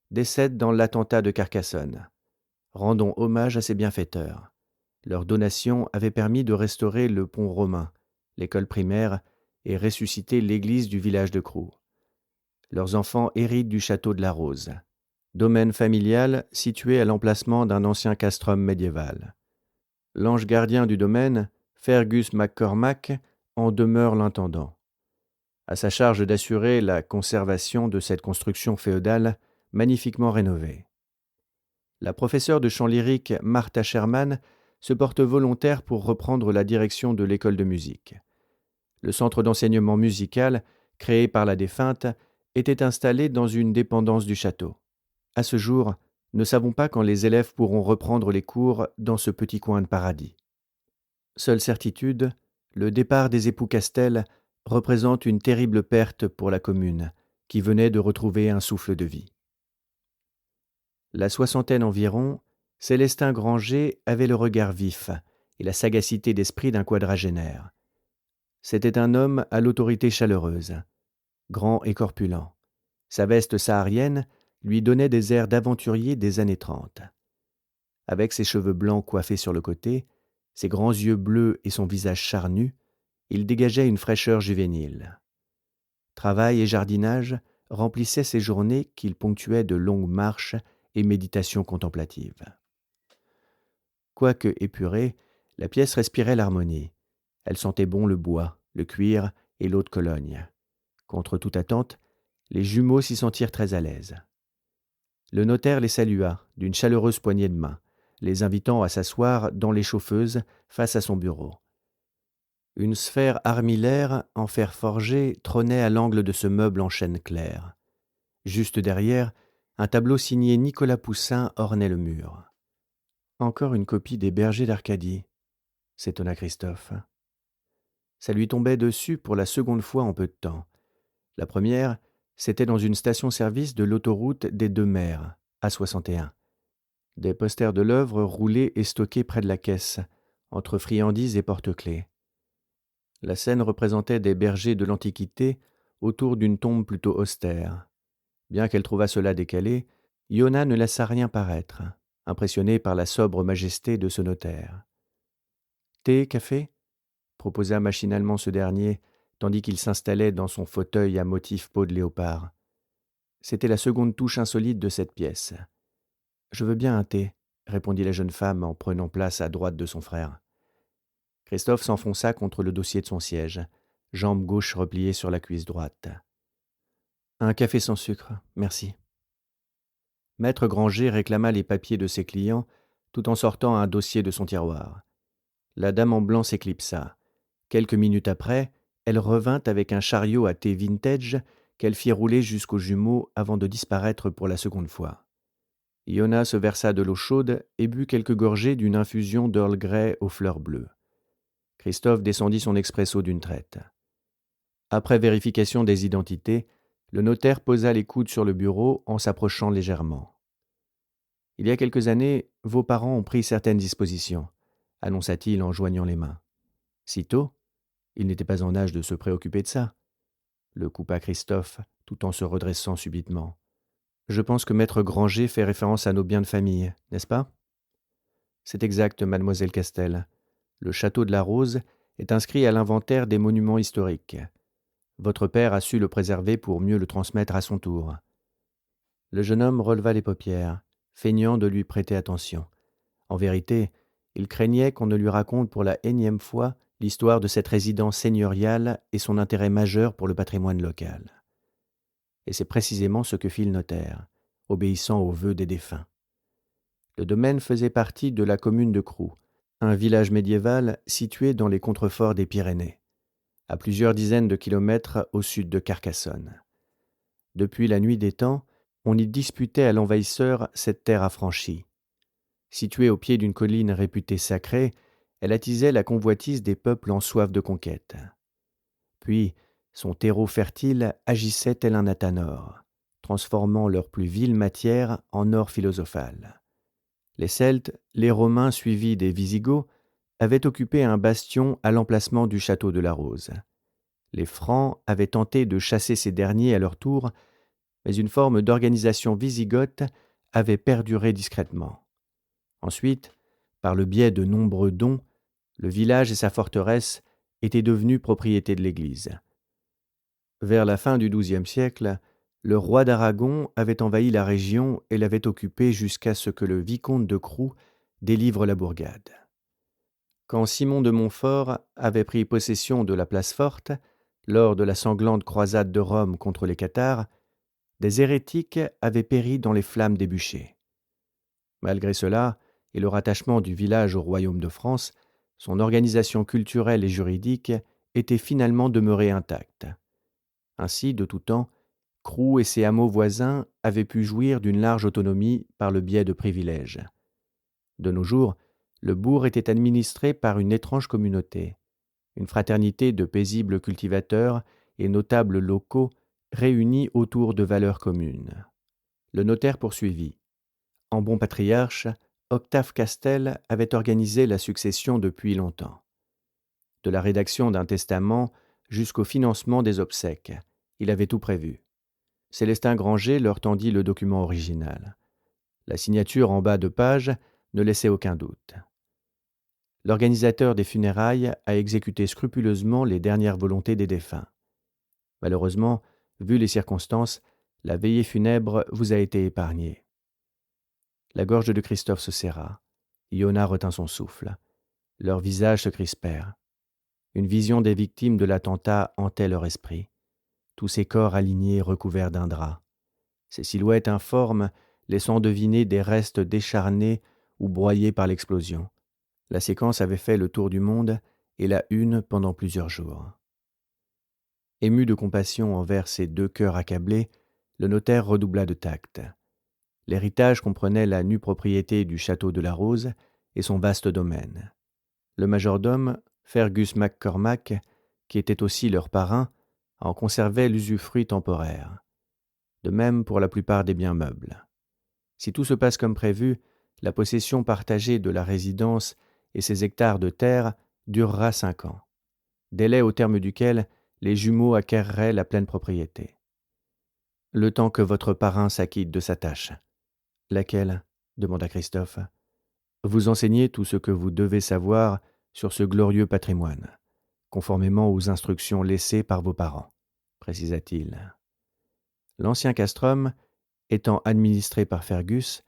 décèdent dans l'attentat de Carcassonne. Rendons hommage à ces bienfaiteurs. Leur donation avait permis de restaurer le pont romain, l'école primaire et ressusciter l'église du village de Crou. Leurs enfants héritent du château de la Rose, domaine familial situé à l'emplacement d'un ancien castrum médiéval. L'ange gardien du domaine, Fergus MacCormac, en demeure l'intendant. À sa charge d'assurer la conservation de cette construction féodale magnifiquement rénovée. La professeure de chant lyrique Martha Sherman se porte volontaire pour reprendre la direction de l'école de musique. Le centre d'enseignement musical, créé par la défunte, était installé dans une dépendance du château. À ce jour, ne savons pas quand les élèves pourront reprendre les cours dans ce petit coin de paradis. Seule certitude, le départ des époux Castel représente une terrible perte pour la commune, qui venait de retrouver un souffle de vie. La soixantaine environ, Célestin Granger avait le regard vif et la sagacité d'esprit d'un quadragénaire. C'était un homme à l'autorité chaleureuse, grand et corpulent. Sa veste saharienne lui donnait des airs d'aventurier des années 30. Avec ses cheveux blancs coiffés sur le côté, ses grands yeux bleus et son visage charnu, il dégageait une fraîcheur juvénile. Travail et jardinage remplissaient ses journées qu'il ponctuait de longues marches et méditations contemplatives. Quoique épurée, la pièce respirait l'harmonie. Elle sentait bon le bois, le cuir et l'eau de Cologne. Contre toute attente, les jumeaux s'y sentirent très à l'aise. Le notaire les salua d'une chaleureuse poignée de main, les invitant à s'asseoir dans les chauffeuses face à son bureau. Une sphère armillaire en fer forgé trônait à l'angle de ce meuble en chêne clair. Juste derrière, un tableau signé Nicolas Poussin ornait le mur. Encore une copie des Bergers d'Arcadie, s'étonna Christophe. Ça lui tombait dessus pour la seconde fois en peu de temps. La première, c'était dans une station-service de l'autoroute des Deux Mers, A61. Des posters de l'œuvre roulaient et stockés près de la caisse, entre friandises et porte-clés. La scène représentait des bergers de l'Antiquité autour d'une tombe plutôt austère. Bien qu'elle trouvât cela décalé, Yona ne laissa rien paraître, impressionnée par la sobre majesté de ce notaire. « Thé, café ?» proposa machinalement ce dernier, tandis qu'il s'installait dans son fauteuil à motif peau de léopard. C'était la seconde touche insolite de cette pièce. « Je veux bien un thé », répondit la jeune femme en prenant place à droite de son frère. Christophe s'enfonça contre le dossier de son siège, jambe gauche repliée sur la cuisse droite. « Un café sans sucre, merci. » Maître Granger réclama les papiers de ses clients tout en sortant un dossier de son tiroir. La dame en blanc s'éclipsa. Quelques minutes après, elle revint avec un chariot à thé vintage qu'elle fit rouler jusqu'aux jumeaux avant de disparaître pour la seconde fois. Yona se versa de l'eau chaude et but quelques gorgées d'une infusion d'Earl Grey aux fleurs bleues. Christophe descendit son expresso d'une traite. Après vérification des identités, le notaire posa les coudes sur le bureau en s'approchant légèrement. « Il y a quelques années, vos parents ont pris certaines dispositions », annonça-t-il en joignant les mains. « Si tôt ? Il n'était pas en âge de se préoccuper de ça. » Le coupa Christophe tout en se redressant subitement. Je pense que maître Granger fait référence à nos biens de famille, n'est-ce pas? C'est exact, mademoiselle Castel. Le château de la Rose est inscrit à l'inventaire des monuments historiques. Votre père a su le préserver pour mieux le transmettre à son tour. Le jeune homme releva les paupières, feignant de lui prêter attention. En vérité, il craignait qu'on ne lui raconte pour la énième fois l'histoire de cette résidence seigneuriale et son intérêt majeur pour le patrimoine local. Et c'est précisément ce que fit le notaire, obéissant aux vœux des défunts. Le domaine faisait partie de la commune de Crou, un village médiéval situé dans les contreforts des Pyrénées, à plusieurs dizaines de kilomètres au sud de Carcassonne. Depuis la nuit des temps, on y disputait à l'envahisseur cette terre affranchie. Située au pied d'une colline réputée sacrée, elle attisait la convoitise des peuples en soif de conquête. Puis, son terreau fertile agissait tel un athanor, transformant leur plus vile matière en or philosophal. Les Celtes, les Romains suivis des Visigoths, avaient occupé un bastion à l'emplacement du château de la Rose. Les Francs avaient tenté de chasser ces derniers à leur tour, mais une forme d'organisation wisigothe avait perduré discrètement. Ensuite, par le biais de nombreux dons, le village et sa forteresse étaient devenus propriété de l'Église. Vers la fin du XIIe siècle, le roi d'Aragon avait envahi la région et l'avait occupée jusqu'à ce que le vicomte de Crou délivre la bourgade. Quand Simon de Montfort avait pris possession de la place forte, lors de la sanglante croisade de Rome contre les Cathares, des hérétiques avaient péri dans les flammes des bûchers. Malgré cela, et le rattachement du village au royaume de France, son organisation culturelle et juridique était finalement demeurée intacte. Ainsi, de tout temps, Crou et ses hameaux voisins avaient pu jouir d'une large autonomie par le biais de privilèges. De nos jours, le bourg était administré par une étrange communauté, une fraternité de paisibles cultivateurs et notables locaux réunis autour de valeurs communes. Le notaire poursuivit. En bon patriarche, Octave Castel avait organisé la succession depuis longtemps. De la rédaction d'un testament jusqu'au financement des obsèques, il avait tout prévu. Célestin Granger leur tendit le document original. La signature en bas de page ne laissait aucun doute. L'organisateur des funérailles a exécuté scrupuleusement les dernières volontés des défunts. Malheureusement, vu les circonstances, la veillée funèbre vous a été épargnée. La gorge de Christophe se serra. Iona retint son souffle. Leurs visages se crispèrent. Une vision des victimes de l'attentat hantait leur esprit. Tous ces corps alignés recouverts d'un drap. Ces silhouettes informes laissant deviner des restes décharnés ou broyés par l'explosion. La séquence avait fait le tour du monde et la une pendant plusieurs jours. Ému de compassion envers ces deux cœurs accablés, le notaire redoubla de tact. L'héritage comprenait la nue propriété du château de la Rose et son vaste domaine. Le majordome, Fergus MacCormac, qui était aussi leur parrain, en conservait l'usufruit temporaire. De même pour la plupart des biens meubles. Si tout se passe comme prévu, la possession partagée de la résidence et ses hectares de terre durera 5 ans, délai au terme duquel les jumeaux acquerraient la pleine propriété. Le temps que votre parrain s'acquitte de sa tâche. Laquelle ? Demanda Christophe. Vous enseignez tout ce que vous devez savoir sur ce glorieux patrimoine, conformément aux instructions laissées par vos parents, précisa-t-il. L'ancien castrum, étant administré par Fergus,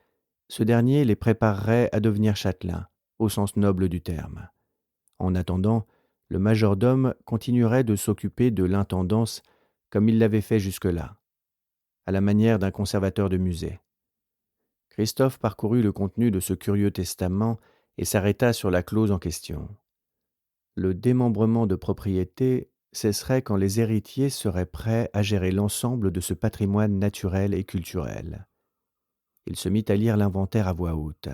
ce dernier les préparerait à devenir châtelains, au sens noble du terme. En attendant, le majordome continuerait de s'occuper de l'intendance comme il l'avait fait jusque-là, à la manière d'un conservateur de musée. Christophe parcourut le contenu de ce curieux testament et s'arrêta sur la clause en question. Le démembrement de propriété cesserait quand les héritiers seraient prêts à gérer l'ensemble de ce patrimoine naturel et culturel. Il se mit à lire l'inventaire à voix haute.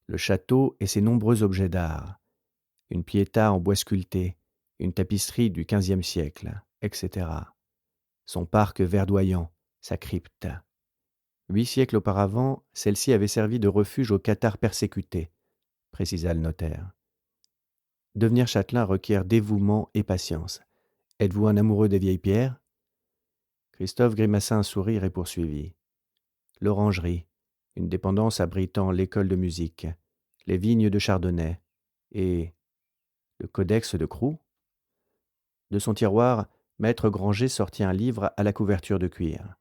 Le château et ses nombreux objets d'art, une piéta en bois sculpté, une tapisserie du XVe siècle, etc. Son parc verdoyant, sa crypte. 8 siècles auparavant, celle-ci avait servi de refuge aux cathares persécutés, précisa le notaire. Devenir châtelain requiert dévouement et patience. Êtes-vous un amoureux des vieilles pierres ? Christophe grimaça un sourire et poursuivit. L'orangerie, une dépendance abritant l'école de musique, les vignes de Chardonnay et le codex de Crou. De son tiroir, Maître Granger sortit un livre à la couverture de cuir.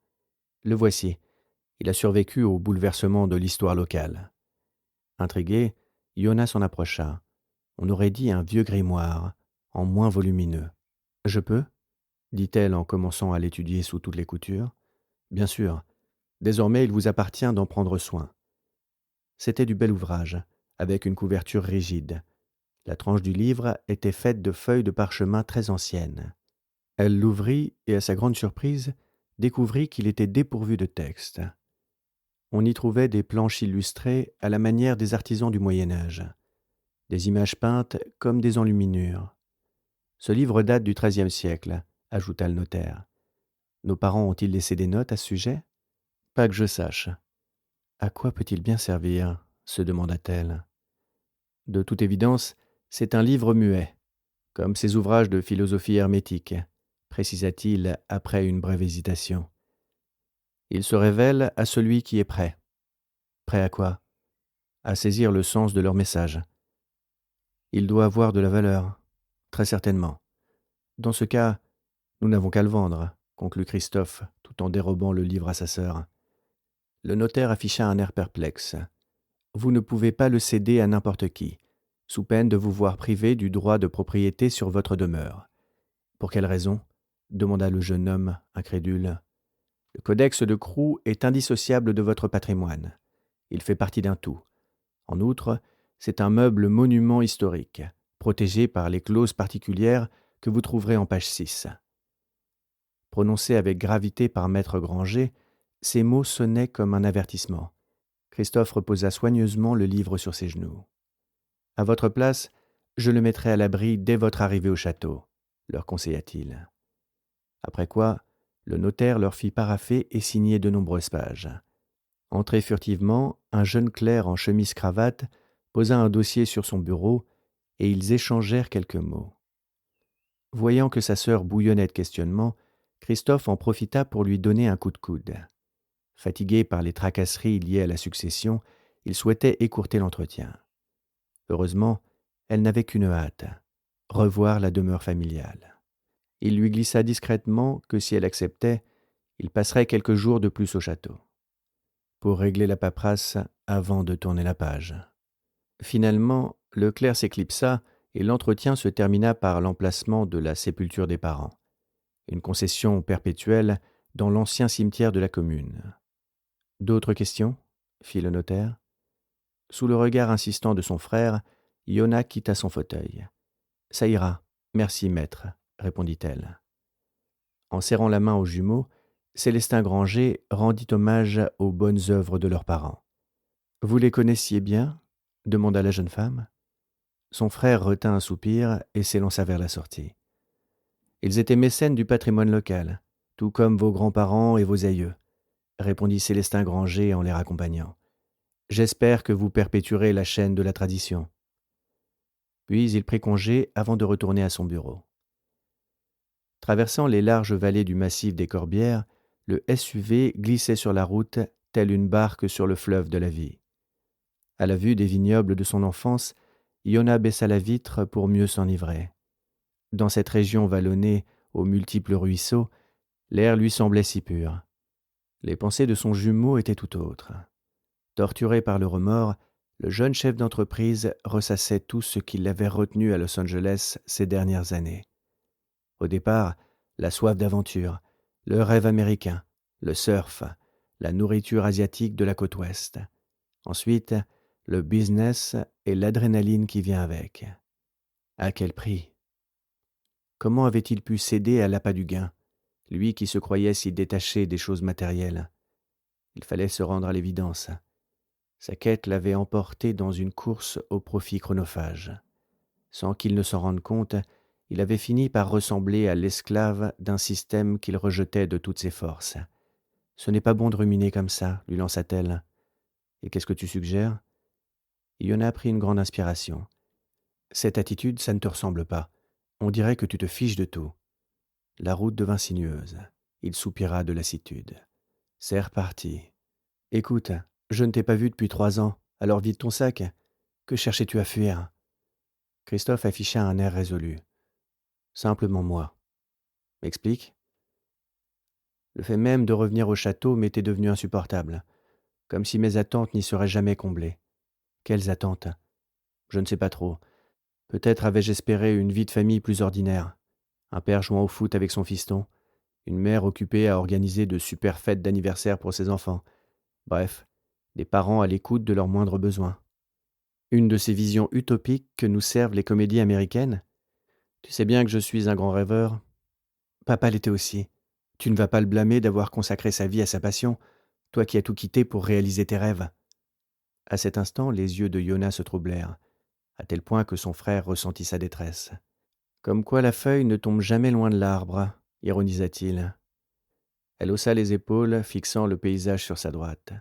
Le voici. Il a survécu au bouleversement de l'histoire locale. Intrigué, Yona s'en approcha. On aurait dit un vieux grimoire, en moins volumineux. « Je peux ?» dit-elle en commençant à l'étudier sous toutes les coutures. « Bien sûr. Désormais, il vous appartient d'en prendre soin. » C'était du bel ouvrage, avec une couverture rigide. La tranche du livre était faite de feuilles de parchemin très anciennes. Elle l'ouvrit et, à sa grande surprise, découvrit qu'il était dépourvu de texte. On y trouvait des planches illustrées à la manière des artisans du Moyen Âge, des images peintes comme des enluminures. Ce livre date du XIIIe siècle, ajouta le notaire. Nos parents ont-ils laissé des notes à ce sujet? Pas que je sache. À quoi peut-il bien servir? Se demanda-t-elle. De toute évidence, c'est un livre muet, comme ses ouvrages de philosophie hermétique, précisa-t-il après une brève hésitation. Il se révèle à celui qui est prêt. Prêt à quoi? À saisir le sens de leur message. Il doit avoir de la valeur, très certainement. Dans ce cas, nous n'avons qu'à le vendre, conclut Christophe, tout en dérobant le livre à sa sœur. Le notaire afficha un air perplexe. Vous ne pouvez pas le céder à n'importe qui, sous peine de vous voir privé du droit de propriété sur votre demeure. Pour quelle raison? Demanda le jeune homme, incrédule. Le codex de Crou est indissociable de votre patrimoine. Il fait partie d'un tout. En outre, c'est un meuble monument historique, protégé par les clauses particulières que vous trouverez en page 6. Prononcés avec gravité par Maître Granger, ces mots sonnaient comme un avertissement. Christophe reposa soigneusement le livre sur ses genoux. « À votre place, je le mettrai à l'abri dès votre arrivée au château, » leur conseilla-t-il. Après quoi, le notaire leur fit parapher et signer de nombreuses pages. Entré furtivement, un jeune clerc en chemise-cravate posa un dossier sur son bureau et ils échangèrent quelques mots. Voyant que sa sœur bouillonnait de questionnements, Christophe en profita pour lui donner un coup de coude. Fatigué par les tracasseries liées à la succession, il souhaitait écourter l'entretien. Heureusement, elle n'avait qu'une hâte, revoir la demeure familiale. Il lui glissa discrètement que si elle acceptait, il passerait quelques jours de plus au château, pour régler la paperasse avant de tourner la page. Finalement, le clerc s'éclipsa et l'entretien se termina par l'emplacement de la sépulture des parents, une concession perpétuelle dans l'ancien cimetière de la commune. « D'autres questions ?» fit le notaire. Sous le regard insistant de son frère, Yona quitta son fauteuil. « Ça ira, merci maître », répondit-elle. En serrant la main aux jumeaux, Célestin Granger rendit hommage aux bonnes œuvres de leurs parents. « Vous les connaissiez bien ?» demanda la jeune femme. Son frère retint un soupir et s'élança vers la sortie. « Ils étaient mécènes du patrimoine local, tout comme vos grands-parents et vos aïeux, » répondit Célestin Granger en les raccompagnant. « J'espère que vous perpétuerez la chaîne de la tradition. » Puis il prit congé avant de retourner à son bureau. Traversant les larges vallées du massif des Corbières, le SUV glissait sur la route telle une barque sur le fleuve de la vie. À la vue des vignobles de son enfance, Yona baissa la vitre pour mieux s'enivrer. Dans cette région vallonnée aux multiples ruisseaux, l'air lui semblait si pur. Les pensées de son jumeau étaient tout autres. Torturé par le remords, le jeune chef d'entreprise ressassait tout ce qui l'avait retenu à Los Angeles ces dernières années. Au départ, la soif d'aventure, le rêve américain, le surf, la nourriture asiatique de la côte ouest. Ensuite, le business et l'adrénaline qui vient avec. À quel prix? Comment avait-il pu céder à l'appât du gain, lui qui se croyait si détaché des choses matérielles? Il fallait se rendre à l'évidence. Sa quête l'avait emporté dans une course au profit chronophage. Sans qu'il ne s'en rende compte, il avait fini par ressembler à l'esclave d'un système qu'il rejetait de toutes ses forces. « Ce n'est pas bon de ruminer comme ça, » lui lança-t-elle. « Et qu'est-ce que tu suggères ?» Yona prit une grande inspiration. « Cette attitude, ça ne te ressemble pas. On dirait que tu te fiches de tout. » La route devint sinueuse. Il soupira de lassitude. C'est reparti. Écoute, je ne t'ai pas vu depuis 3 ans, alors vide ton sac. Que cherchais-tu à fuir? Christophe afficha un air résolu. Simplement moi. M'explique? Le fait même de revenir au château m'était devenu insupportable, comme si mes attentes n'y seraient jamais comblées. Quelles attentes? Je ne sais pas trop. Peut-être avais-je espéré une vie de famille plus ordinaire. Un père jouant au foot avec son fiston, une mère occupée à organiser de super fêtes d'anniversaire pour ses enfants. Bref, des parents à l'écoute de leurs moindres besoins. Une de ces visions utopiques que nous servent les comédies américaines? Tu sais bien que je suis un grand rêveur. Papa l'était aussi. Tu ne vas pas le blâmer d'avoir consacré sa vie à sa passion, toi qui as tout quitté pour réaliser tes rêves. À cet instant, les yeux de Yona se troublèrent, à tel point que son frère ressentit sa détresse. Comme quoi la feuille ne tombe jamais loin de l'arbre, ironisa-t-il. Elle haussa les épaules, fixant le paysage sur sa droite.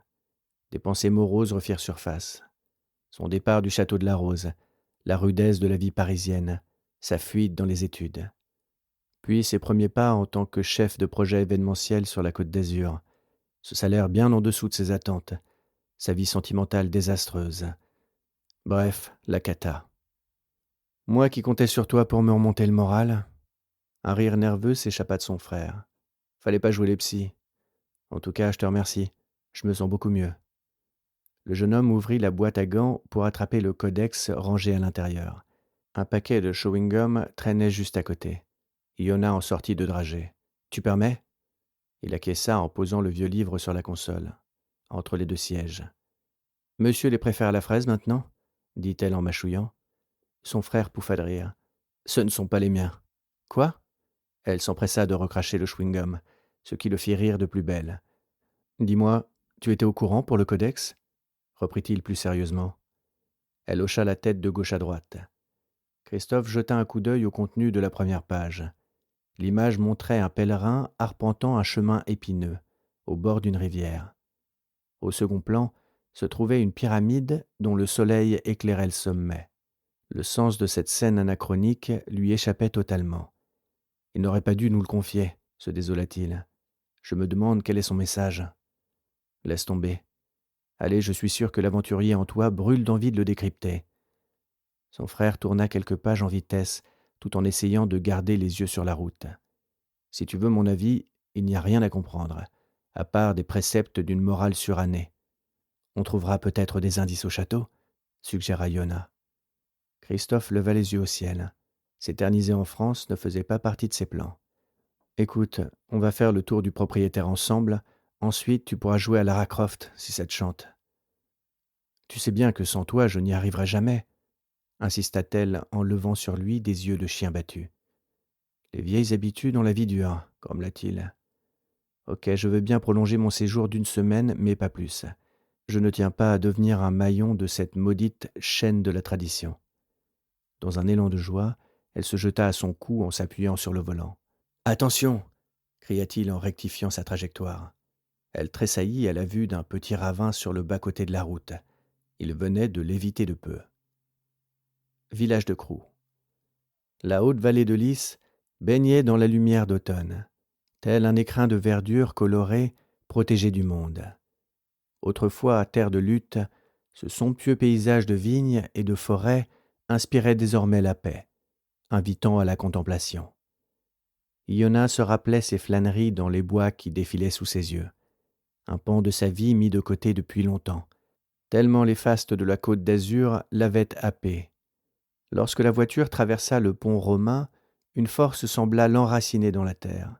Des pensées moroses refirent surface. Son départ du château de la Rose, la rudesse de la vie parisienne, sa fuite dans les études. Puis ses premiers pas en tant que chef de projet événementiel sur la Côte d'Azur, ce salaire bien en dessous de ses attentes, sa vie sentimentale désastreuse. Bref, la cata. Moi qui comptais sur toi pour me remonter le moral. Un rire nerveux s'échappa de son frère. Fallait pas jouer les psys. En tout cas, je te remercie. Je me sens beaucoup mieux. Le jeune homme ouvrit la boîte à gants pour attraper le codex rangé à l'intérieur. Un paquet de chewing-gum traînait juste à côté. Yona en sortit de dragée. « Tu permets ?» Il acquiesça en posant le vieux livre sur la console, entre les deux sièges. « Monsieur les préfère à la fraise maintenant ?» dit-elle en mâchouillant. Son frère pouffa de rire. « Ce ne sont pas les miens. »« Quoi ?» Elle s'empressa de recracher le chewing-gum, ce qui le fit rire de plus belle. « Dis-moi, tu étais au courant pour le codex ?» reprit-il plus sérieusement. Elle hocha la tête de gauche à droite. Christophe jeta un coup d'œil au contenu de la première page. L'image montrait un pèlerin arpentant un chemin épineux, au bord d'une rivière. Au second plan se trouvait une pyramide dont le soleil éclairait le sommet. Le sens de cette scène anachronique lui échappait totalement. Il n'aurait pas dû nous le confier, se désola-t-il. Je me demande quel est son message. Laisse tomber. Allez, je suis sûr que l'aventurier en toi brûle d'envie de le décrypter. Son frère tourna quelques pages en vitesse, tout en essayant de garder les yeux sur la route. Si tu veux mon avis, il n'y a rien à comprendre, à part des préceptes d'une morale surannée. On trouvera peut-être des indices au château, suggéra Yona. Christophe leva les yeux au ciel. S'éterniser en France ne faisait pas partie de ses plans. Écoute, on va faire le tour du propriétaire ensemble, ensuite tu pourras jouer à Lara Croft si ça te chante. Tu sais bien que sans toi je n'y arriverai jamais, insista-t-elle en levant sur lui des yeux de chien battu. Les vieilles habitudes ont la vie dure, grommela-t-il. Ok, je veux bien prolonger mon séjour d'1 semaine, mais pas plus. Je ne tiens pas à devenir un maillon de cette maudite chaîne de la tradition. Dans un élan de joie, elle se jeta à son cou en s'appuyant sur le volant. « Attention !» cria-t-il en rectifiant sa trajectoire. Elle tressaillit à la vue d'un petit ravin sur le bas-côté de la route. Il venait de l'éviter de peu. Village de Crou. La haute vallée de Lys baignait dans la lumière d'automne, tel un écrin de verdure colorée protégé du monde. Autrefois terre de lutte, ce somptueux paysage de vignes et de forêts inspirait désormais la paix, invitant à la contemplation. Yona se rappelait ses flâneries dans les bois qui défilaient sous ses yeux, un pan de sa vie mis de côté depuis longtemps, tellement les fastes de la Côte d'Azur l'avaient happé. Lorsque la voiture traversa le pont romain, une force sembla l'enraciner dans la terre.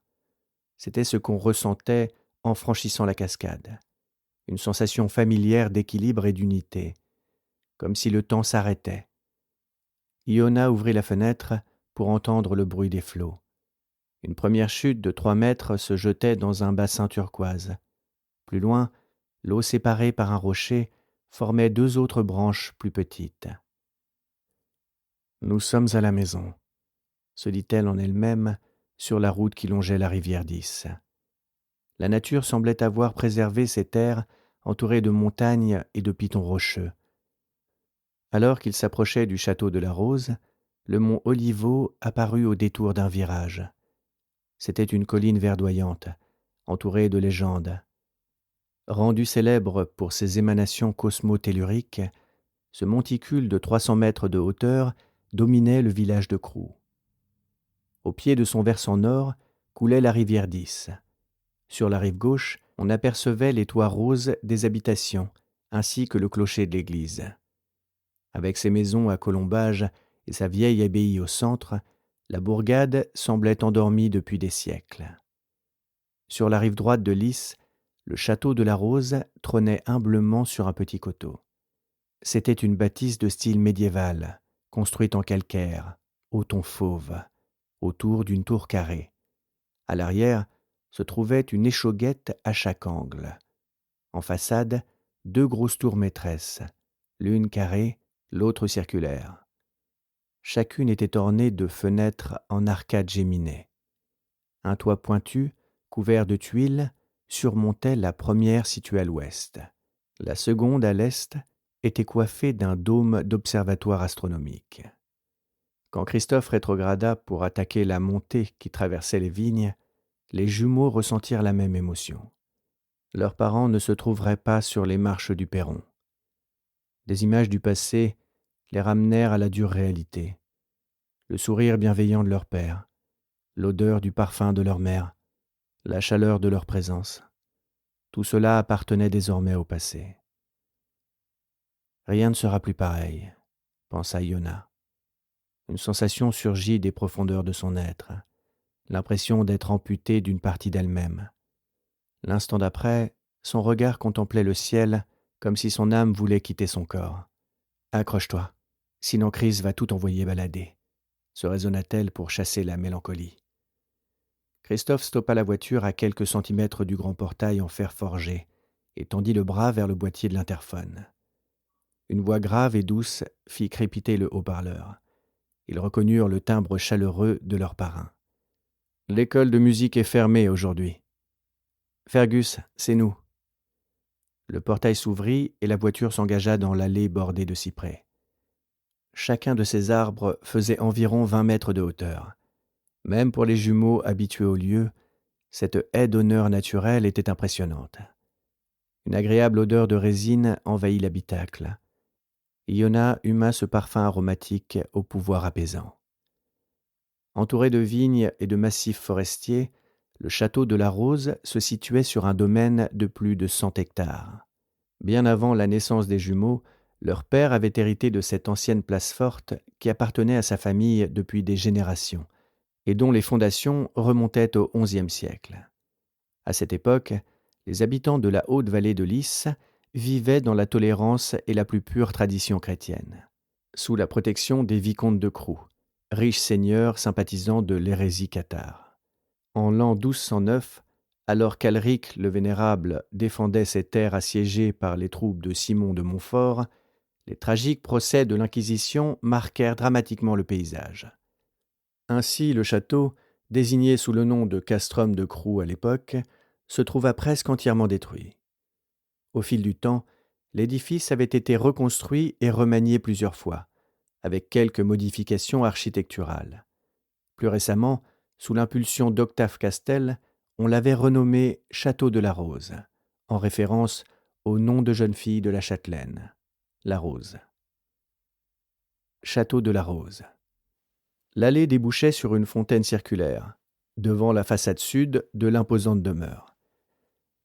C'était ce qu'on ressentait en franchissant la cascade. Une sensation familière d'équilibre et d'unité, comme si le temps s'arrêtait. Yona ouvrit la fenêtre pour entendre le bruit des flots. Une première chute de 3 mètres se jetait dans un bassin turquoise. Plus loin, l'eau séparée par un rocher formait 2 autres branches plus petites. « Nous sommes à la maison », se dit-elle en elle-même sur la route qui longeait la rivière d'Is. La nature semblait avoir préservé ces terres entourées de montagnes et de pitons rocheux. Alors qu'il s'approchait du château de la Rose, le mont Oliveau apparut au détour d'un virage. C'était une colline verdoyante, entouré de légendes. Rendu célèbre pour ses émanations cosmotelluriques, ce monticule de 300 mètres de hauteur dominait le village de Crewe. Au pied de son versant nord coulait la rivière d'Is. Sur la rive gauche, on apercevait les toits roses des habitations, ainsi que le clocher de l'église. Avec ses maisons à colombages et sa vieille abbaye au centre, la bourgade semblait endormie depuis des siècles. Sur la rive droite de l'Is, le château de la Rose trônait humblement sur un petit coteau. C'était une bâtisse de style médiéval, construite en calcaire, au ton fauve, autour d'une tour carrée. À l'arrière se trouvait une échauguette à chaque angle. En façade, 2 grosses tours maîtresses, l'une carrée, l'autre circulaire. Chacune était ornée de fenêtres en arcades géminées. Un toit pointu, couvert de tuiles, surmontait la première située à l'ouest. La seconde, à l'est, était coiffée d'un dôme d'observatoire astronomique. Quand Christophe rétrograda pour attaquer la montée qui traversait les vignes, les jumeaux ressentirent la même émotion. Leurs parents ne se trouveraient pas sur les marches du perron. Des images du passé les ramenèrent à la dure réalité. Le sourire bienveillant de leur père, l'odeur du parfum de leur mère, la chaleur de leur présence. Tout cela appartenait désormais au passé. Rien ne sera plus pareil, pensa Iona. Une sensation surgit des profondeurs de son être, l'impression d'être amputée d'une partie d'elle-même. L'instant d'après, son regard contemplait le ciel comme si son âme voulait quitter son corps. « Accroche-toi, sinon Chris va tout envoyer balader », se raisonna-t-elle pour chasser la mélancolie. Christophe stoppa la voiture à quelques centimètres du grand portail en fer forgé et tendit le bras vers le boîtier de l'interphone. Une voix grave et douce fit crépiter le haut-parleur. Ils reconnurent le timbre chaleureux de leur parrain. « L'école de musique est fermée aujourd'hui. »« Fergus, c'est nous. » Le portail s'ouvrit et la voiture s'engagea dans l'allée bordée de cyprès. Chacun de ces arbres faisait environ 20 mètres de hauteur. Même pour les jumeaux habitués au lieu, cette haie d'honneur naturelle était impressionnante. Une agréable odeur de résine envahit l'habitacle. Iona huma ce parfum aromatique au pouvoir apaisant. Entouré de vignes et de massifs forestiers, le château de la Rose se situait sur un domaine de plus de 100 hectares. Bien avant la naissance des jumeaux, leur père avait hérité de cette ancienne place forte qui appartenait à sa famille depuis des générations et dont les fondations remontaient au XIe siècle. À cette époque, les habitants de la haute vallée de l'Is vivaient dans la tolérance et la plus pure tradition chrétienne, sous la protection des vicomtes de Crewe, riches seigneurs sympathisants de l'hérésie cathare. En l'an 1209, alors qu'Alric le Vénérable défendait ses terres assiégées par les troupes de Simon de Montfort, les tragiques procès de l'Inquisition marquèrent dramatiquement le paysage. Ainsi, le château, désigné sous le nom de Castrum de Crewe à l'époque, se trouva presque entièrement détruit. Au fil du temps, l'édifice avait été reconstruit et remanié plusieurs fois, avec quelques modifications architecturales. Plus récemment, sous l'impulsion d'Octave Castel, on l'avait renommé Château de la Rose, en référence au nom de jeune fille de la châtelaine, la Rose. Château de la Rose. L'allée débouchait sur une fontaine circulaire, devant la façade sud de l'imposante demeure.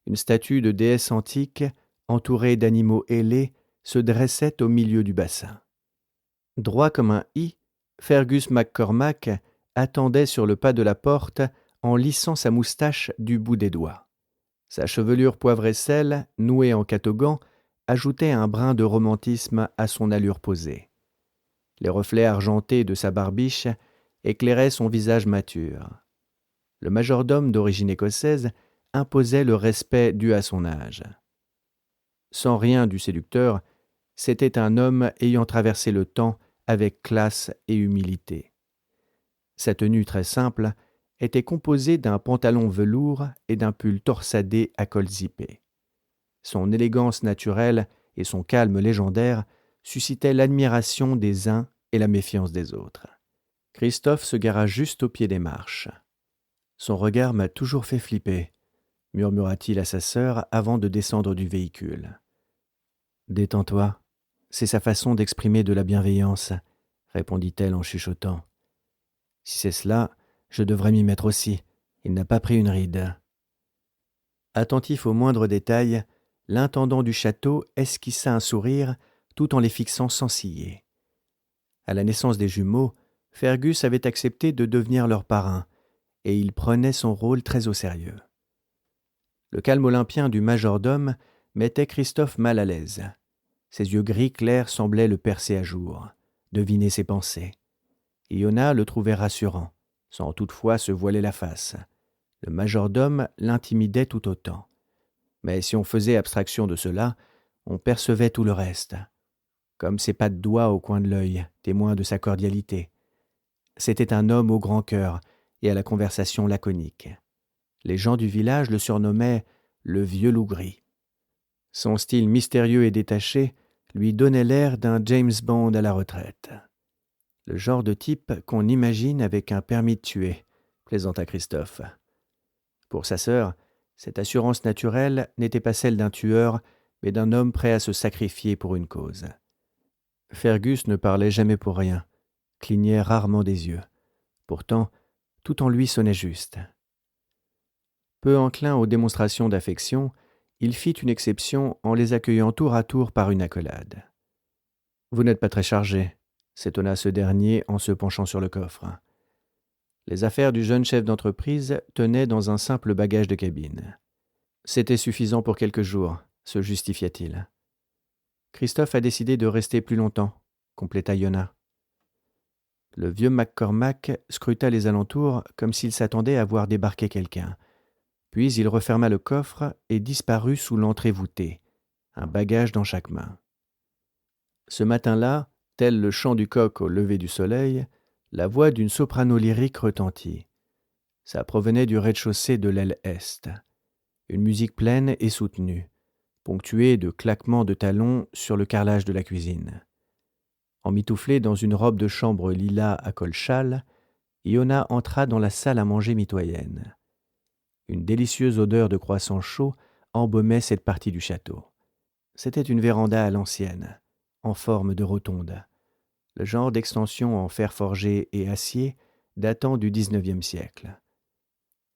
Une statue de déesse antique, entourée d'animaux ailés, se dressait au milieu du bassin. Droit comme un i, Fergus MacCormac attendait sur le pas de la porte en lissant sa moustache du bout des doigts. Sa chevelure poivre et sel, nouée en catogan, ajoutait un brin de romantisme à son allure posée. Les reflets argentés de sa barbiche éclairaient son visage mature. Le majordome d'origine écossaise imposait le respect dû à son âge. Sans rien du séducteur, c'était un homme ayant traversé le temps avec classe et humilité. Sa tenue très simple était composée d'un pantalon velours et d'un pull torsadé à col zippé. Son élégance naturelle et son calme légendaire suscitaient l'admiration des uns et la méfiance des autres. Christophe se gara juste au pied des marches. « Son regard m'a toujours fait flipper », murmura-t-il à sa sœur avant de descendre du véhicule. « Détends-toi, c'est sa façon d'exprimer de la bienveillance, » répondit-elle en chuchotant. « Si c'est cela, je devrais m'y mettre aussi. Il n'a pas pris une ride. » Attentif aux moindres détails, l'intendant du château esquissa un sourire tout en les fixant sans ciller. À la naissance des jumeaux, Fergus avait accepté de devenir leur parrain, et il prenait son rôle très au sérieux. Le calme olympien du majordome mettait Christophe mal à l'aise. Ses yeux gris clairs semblaient le percer à jour, deviner ses pensées. Iona le trouvait rassurant, sans toutefois se voiler la face. Le majordome l'intimidait tout autant. Mais si on faisait abstraction de cela, on percevait tout le reste. Comme ses pas de doigts au coin de l'œil, témoins de sa cordialité. C'était un homme au grand cœur et à la conversation laconique. Les gens du village le surnommaient « le vieux loup gris ». Son style mystérieux et détaché lui donnait l'air d'un James Bond à la retraite. Le genre de type qu'on imagine avec un permis de tuer, plaisanta Christophe. Pour sa sœur, cette assurance naturelle n'était pas celle d'un tueur, mais d'un homme prêt à se sacrifier pour une cause. Fergus ne parlait jamais pour rien, clignait rarement des yeux. Pourtant, tout en lui sonnait juste. Peu enclin aux démonstrations d'affection, il fit une exception en les accueillant tour à tour par une accolade. « Vous n'êtes pas très chargé », s'étonna ce dernier en se penchant sur le coffre. Les affaires du jeune chef d'entreprise tenaient dans un simple bagage de cabine. C'était suffisant pour quelques jours, se justifia-t-il. Christophe a décidé de rester plus longtemps, compléta Iona. Le vieux McCormack scruta les alentours comme s'il s'attendait à voir débarquer quelqu'un. Puis il referma le coffre et disparut sous l'entrée voûtée, un bagage dans chaque main. Ce matin-là, tel le chant du coq au lever du soleil, la voix d'une soprano lyrique retentit. Ça provenait du rez-de-chaussée de l'aile est. Une musique pleine et soutenue, ponctuée de claquements de talons sur le carrelage de la cuisine. Emmitouflée dans une robe de chambre lilas à col châle, Iona entra dans la salle à manger mitoyenne. Une délicieuse odeur de croissants chauds embaumait cette partie du château. C'était une véranda à l'ancienne, en forme de rotonde, le genre d'extension en fer forgé et acier datant du XIXe siècle.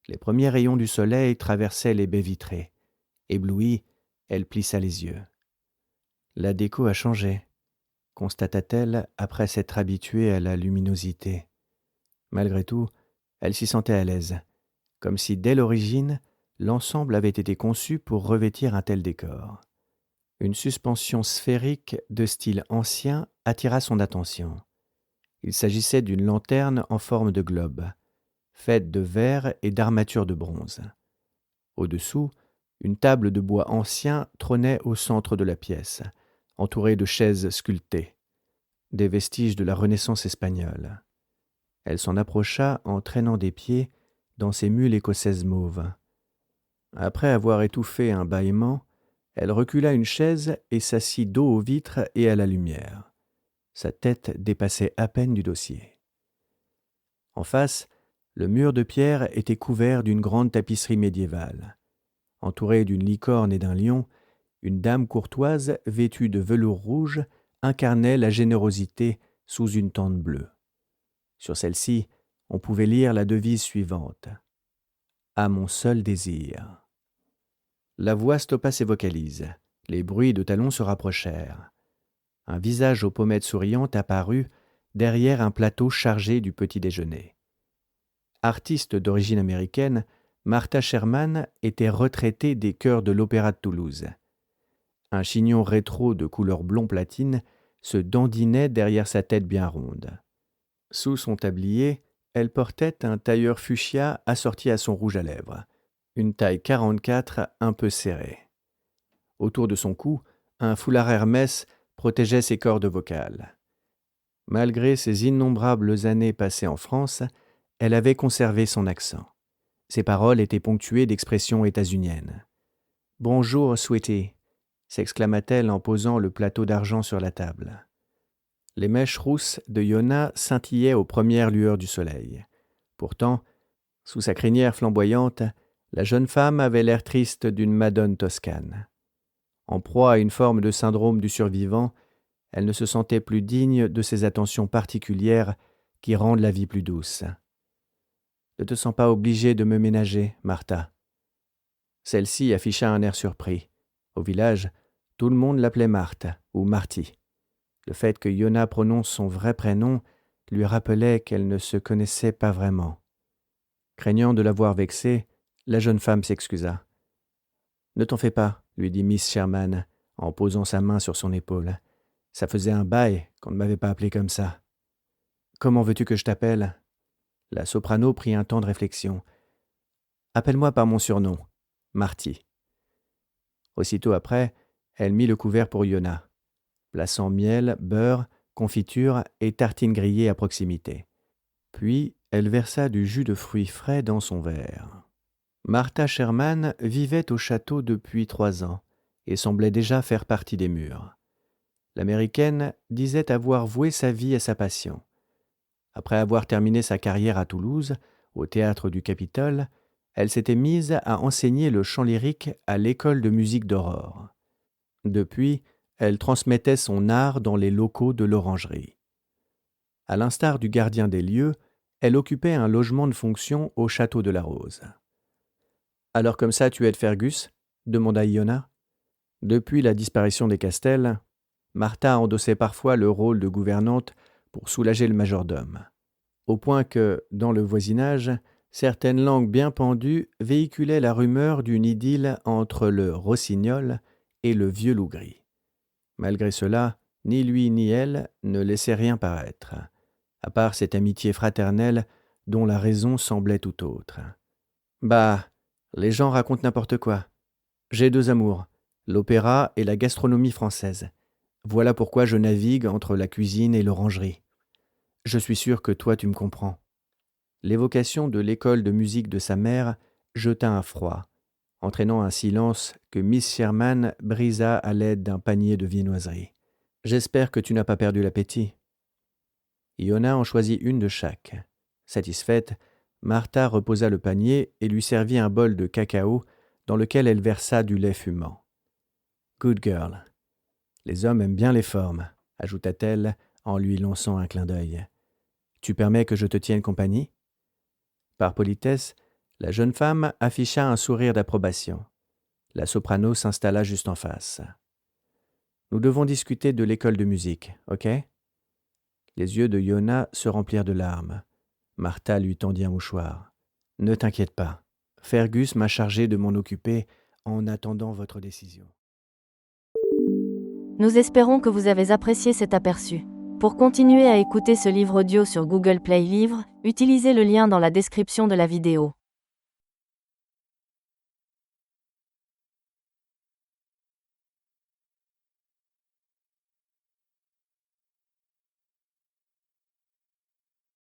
Les premiers rayons du soleil traversaient les baies vitrées. Éblouie, elle plissa les yeux. La déco a changé, constata-t-elle après s'être habituée à la luminosité. Malgré tout, elle s'y sentait à l'aise, comme si dès l'origine, l'ensemble avait été conçu pour revêtir un tel décor. Une suspension sphérique de style ancien attira son attention. Il s'agissait d'une lanterne en forme de globe, faite de verre et d'armature de bronze. Au-dessous, une table de bois ancien trônait au centre de la pièce, entourée de chaises sculptées, des vestiges de la Renaissance espagnole. Elle s'en approcha en traînant des pieds dans ses mules écossaises mauves. Après avoir étouffé un bâillement, elle recula une chaise et s'assit dos aux vitres et à la lumière. Sa tête dépassait à peine du dossier. En face, le mur de pierre était couvert d'une grande tapisserie médiévale. Entourée d'une licorne et d'un lion, une dame courtoise vêtue de velours rouge incarnait la générosité sous une tente bleue. Sur celle-ci, on pouvait lire la devise suivante. « À mon seul désir ». La voix stoppa ses vocalises. Les bruits de talons se rapprochèrent. Un visage aux pommettes souriantes apparut derrière un plateau chargé du petit déjeuner. Artiste d'origine américaine, Martha Sherman était retraitée des chœurs de l'Opéra de Toulouse. Un chignon rétro de couleur blond platine se dandinait derrière sa tête bien ronde. Sous son tablier, elle portait un tailleur fuchsia assorti à son rouge à lèvres, une taille 44 un peu serrée. Autour de son cou, un foulard Hermès protégeait ses cordes vocales. Malgré ses innombrables années passées en France, elle avait conservé son accent. Ses paroles étaient ponctuées d'expressions états-uniennes. « Bonjour, sweetie », s'exclama-t-elle en posant le plateau d'argent sur la table. Les mèches rousses de Iona scintillaient aux premières lueurs du soleil. Pourtant, sous sa crinière flamboyante, La jeune femme avait l'air triste d'une madone toscane. En proie à une forme de syndrome du survivant, elle ne se sentait plus digne de ces attentions particulières qui rendent la vie plus douce. « Ne te sens pas obligée de me ménager, Martha. » Celle-ci afficha un air surpris. Au village, tout le monde l'appelait Marthe ou Marty. Le fait que Yona prononce son vrai prénom lui rappelait qu'elle ne se connaissait pas vraiment. Craignant de l'avoir vexée, la jeune femme s'excusa. « Ne t'en fais pas, lui dit Miss Sherman en posant sa main sur son épaule. Ça faisait un bail qu'on ne m'avait pas appelé comme ça. Comment veux-tu que je t'appelle ? La soprano prit un temps de réflexion. Appelle-moi par mon surnom, Marty. Aussitôt après, elle mit le couvert pour Yona, plaçant miel, beurre, confiture et tartines grillées à proximité. Puis, elle versa du jus de fruits frais dans son verre. Martha Sherman vivait au château depuis 3 ans et semblait déjà faire partie des murs. L'Américaine disait avoir voué sa vie à sa passion. Après avoir terminé sa carrière à Toulouse, au théâtre du Capitole, elle s'était mise à enseigner le chant lyrique à l'école de musique d'Aurore. Depuis, elle transmettait son art dans les locaux de l'orangerie. À l'instar du gardien des lieux, elle occupait un logement de fonction au château de la Rose. « Alors comme ça, tu aides Fergus ?» demanda Iona. Depuis la disparition des Castels, Martha endossait parfois le rôle de gouvernante pour soulager le majordome, au point que, dans le voisinage, certaines langues bien pendues véhiculaient la rumeur d'une idylle entre le rossignol et le vieux loup gris. Malgré cela, ni lui ni elle ne laissaient rien paraître, à part cette amitié fraternelle dont la raison semblait tout autre. « Bah, les gens racontent n'importe quoi. J'ai 2 amours, l'opéra et la gastronomie française. Voilà pourquoi je navigue entre la cuisine et l'orangerie. Je suis sûr que toi tu me comprends. » L'évocation de l'école de musique de sa mère jeta un froid, entraînant un silence que Miss Sherman brisa à l'aide d'un panier de viennoiseries. « J'espère que tu n'as pas perdu l'appétit. » Iona en choisit une de chaque. Satisfaite, Martha reposa le panier et lui servit un bol de cacao dans lequel elle versa du lait fumant. « Good girl. Les hommes aiment bien les formes, » ajouta-t-elle en lui lançant un clin d'œil. « Tu permets que je te tienne compagnie ?» Par politesse, la jeune femme afficha un sourire d'approbation. La soprano s'installa juste en face. « Nous devons discuter de l'école de musique, ok ?» Les yeux de Iona se remplirent de larmes. Martha lui tendit un mouchoir. « Ne t'inquiète pas. Fergus m'a chargé de m'en occuper en attendant votre décision. » Nous espérons que vous avez apprécié cet aperçu. Pour continuer à écouter ce livre audio sur Google Play Livres, utilisez le lien dans la description de la vidéo.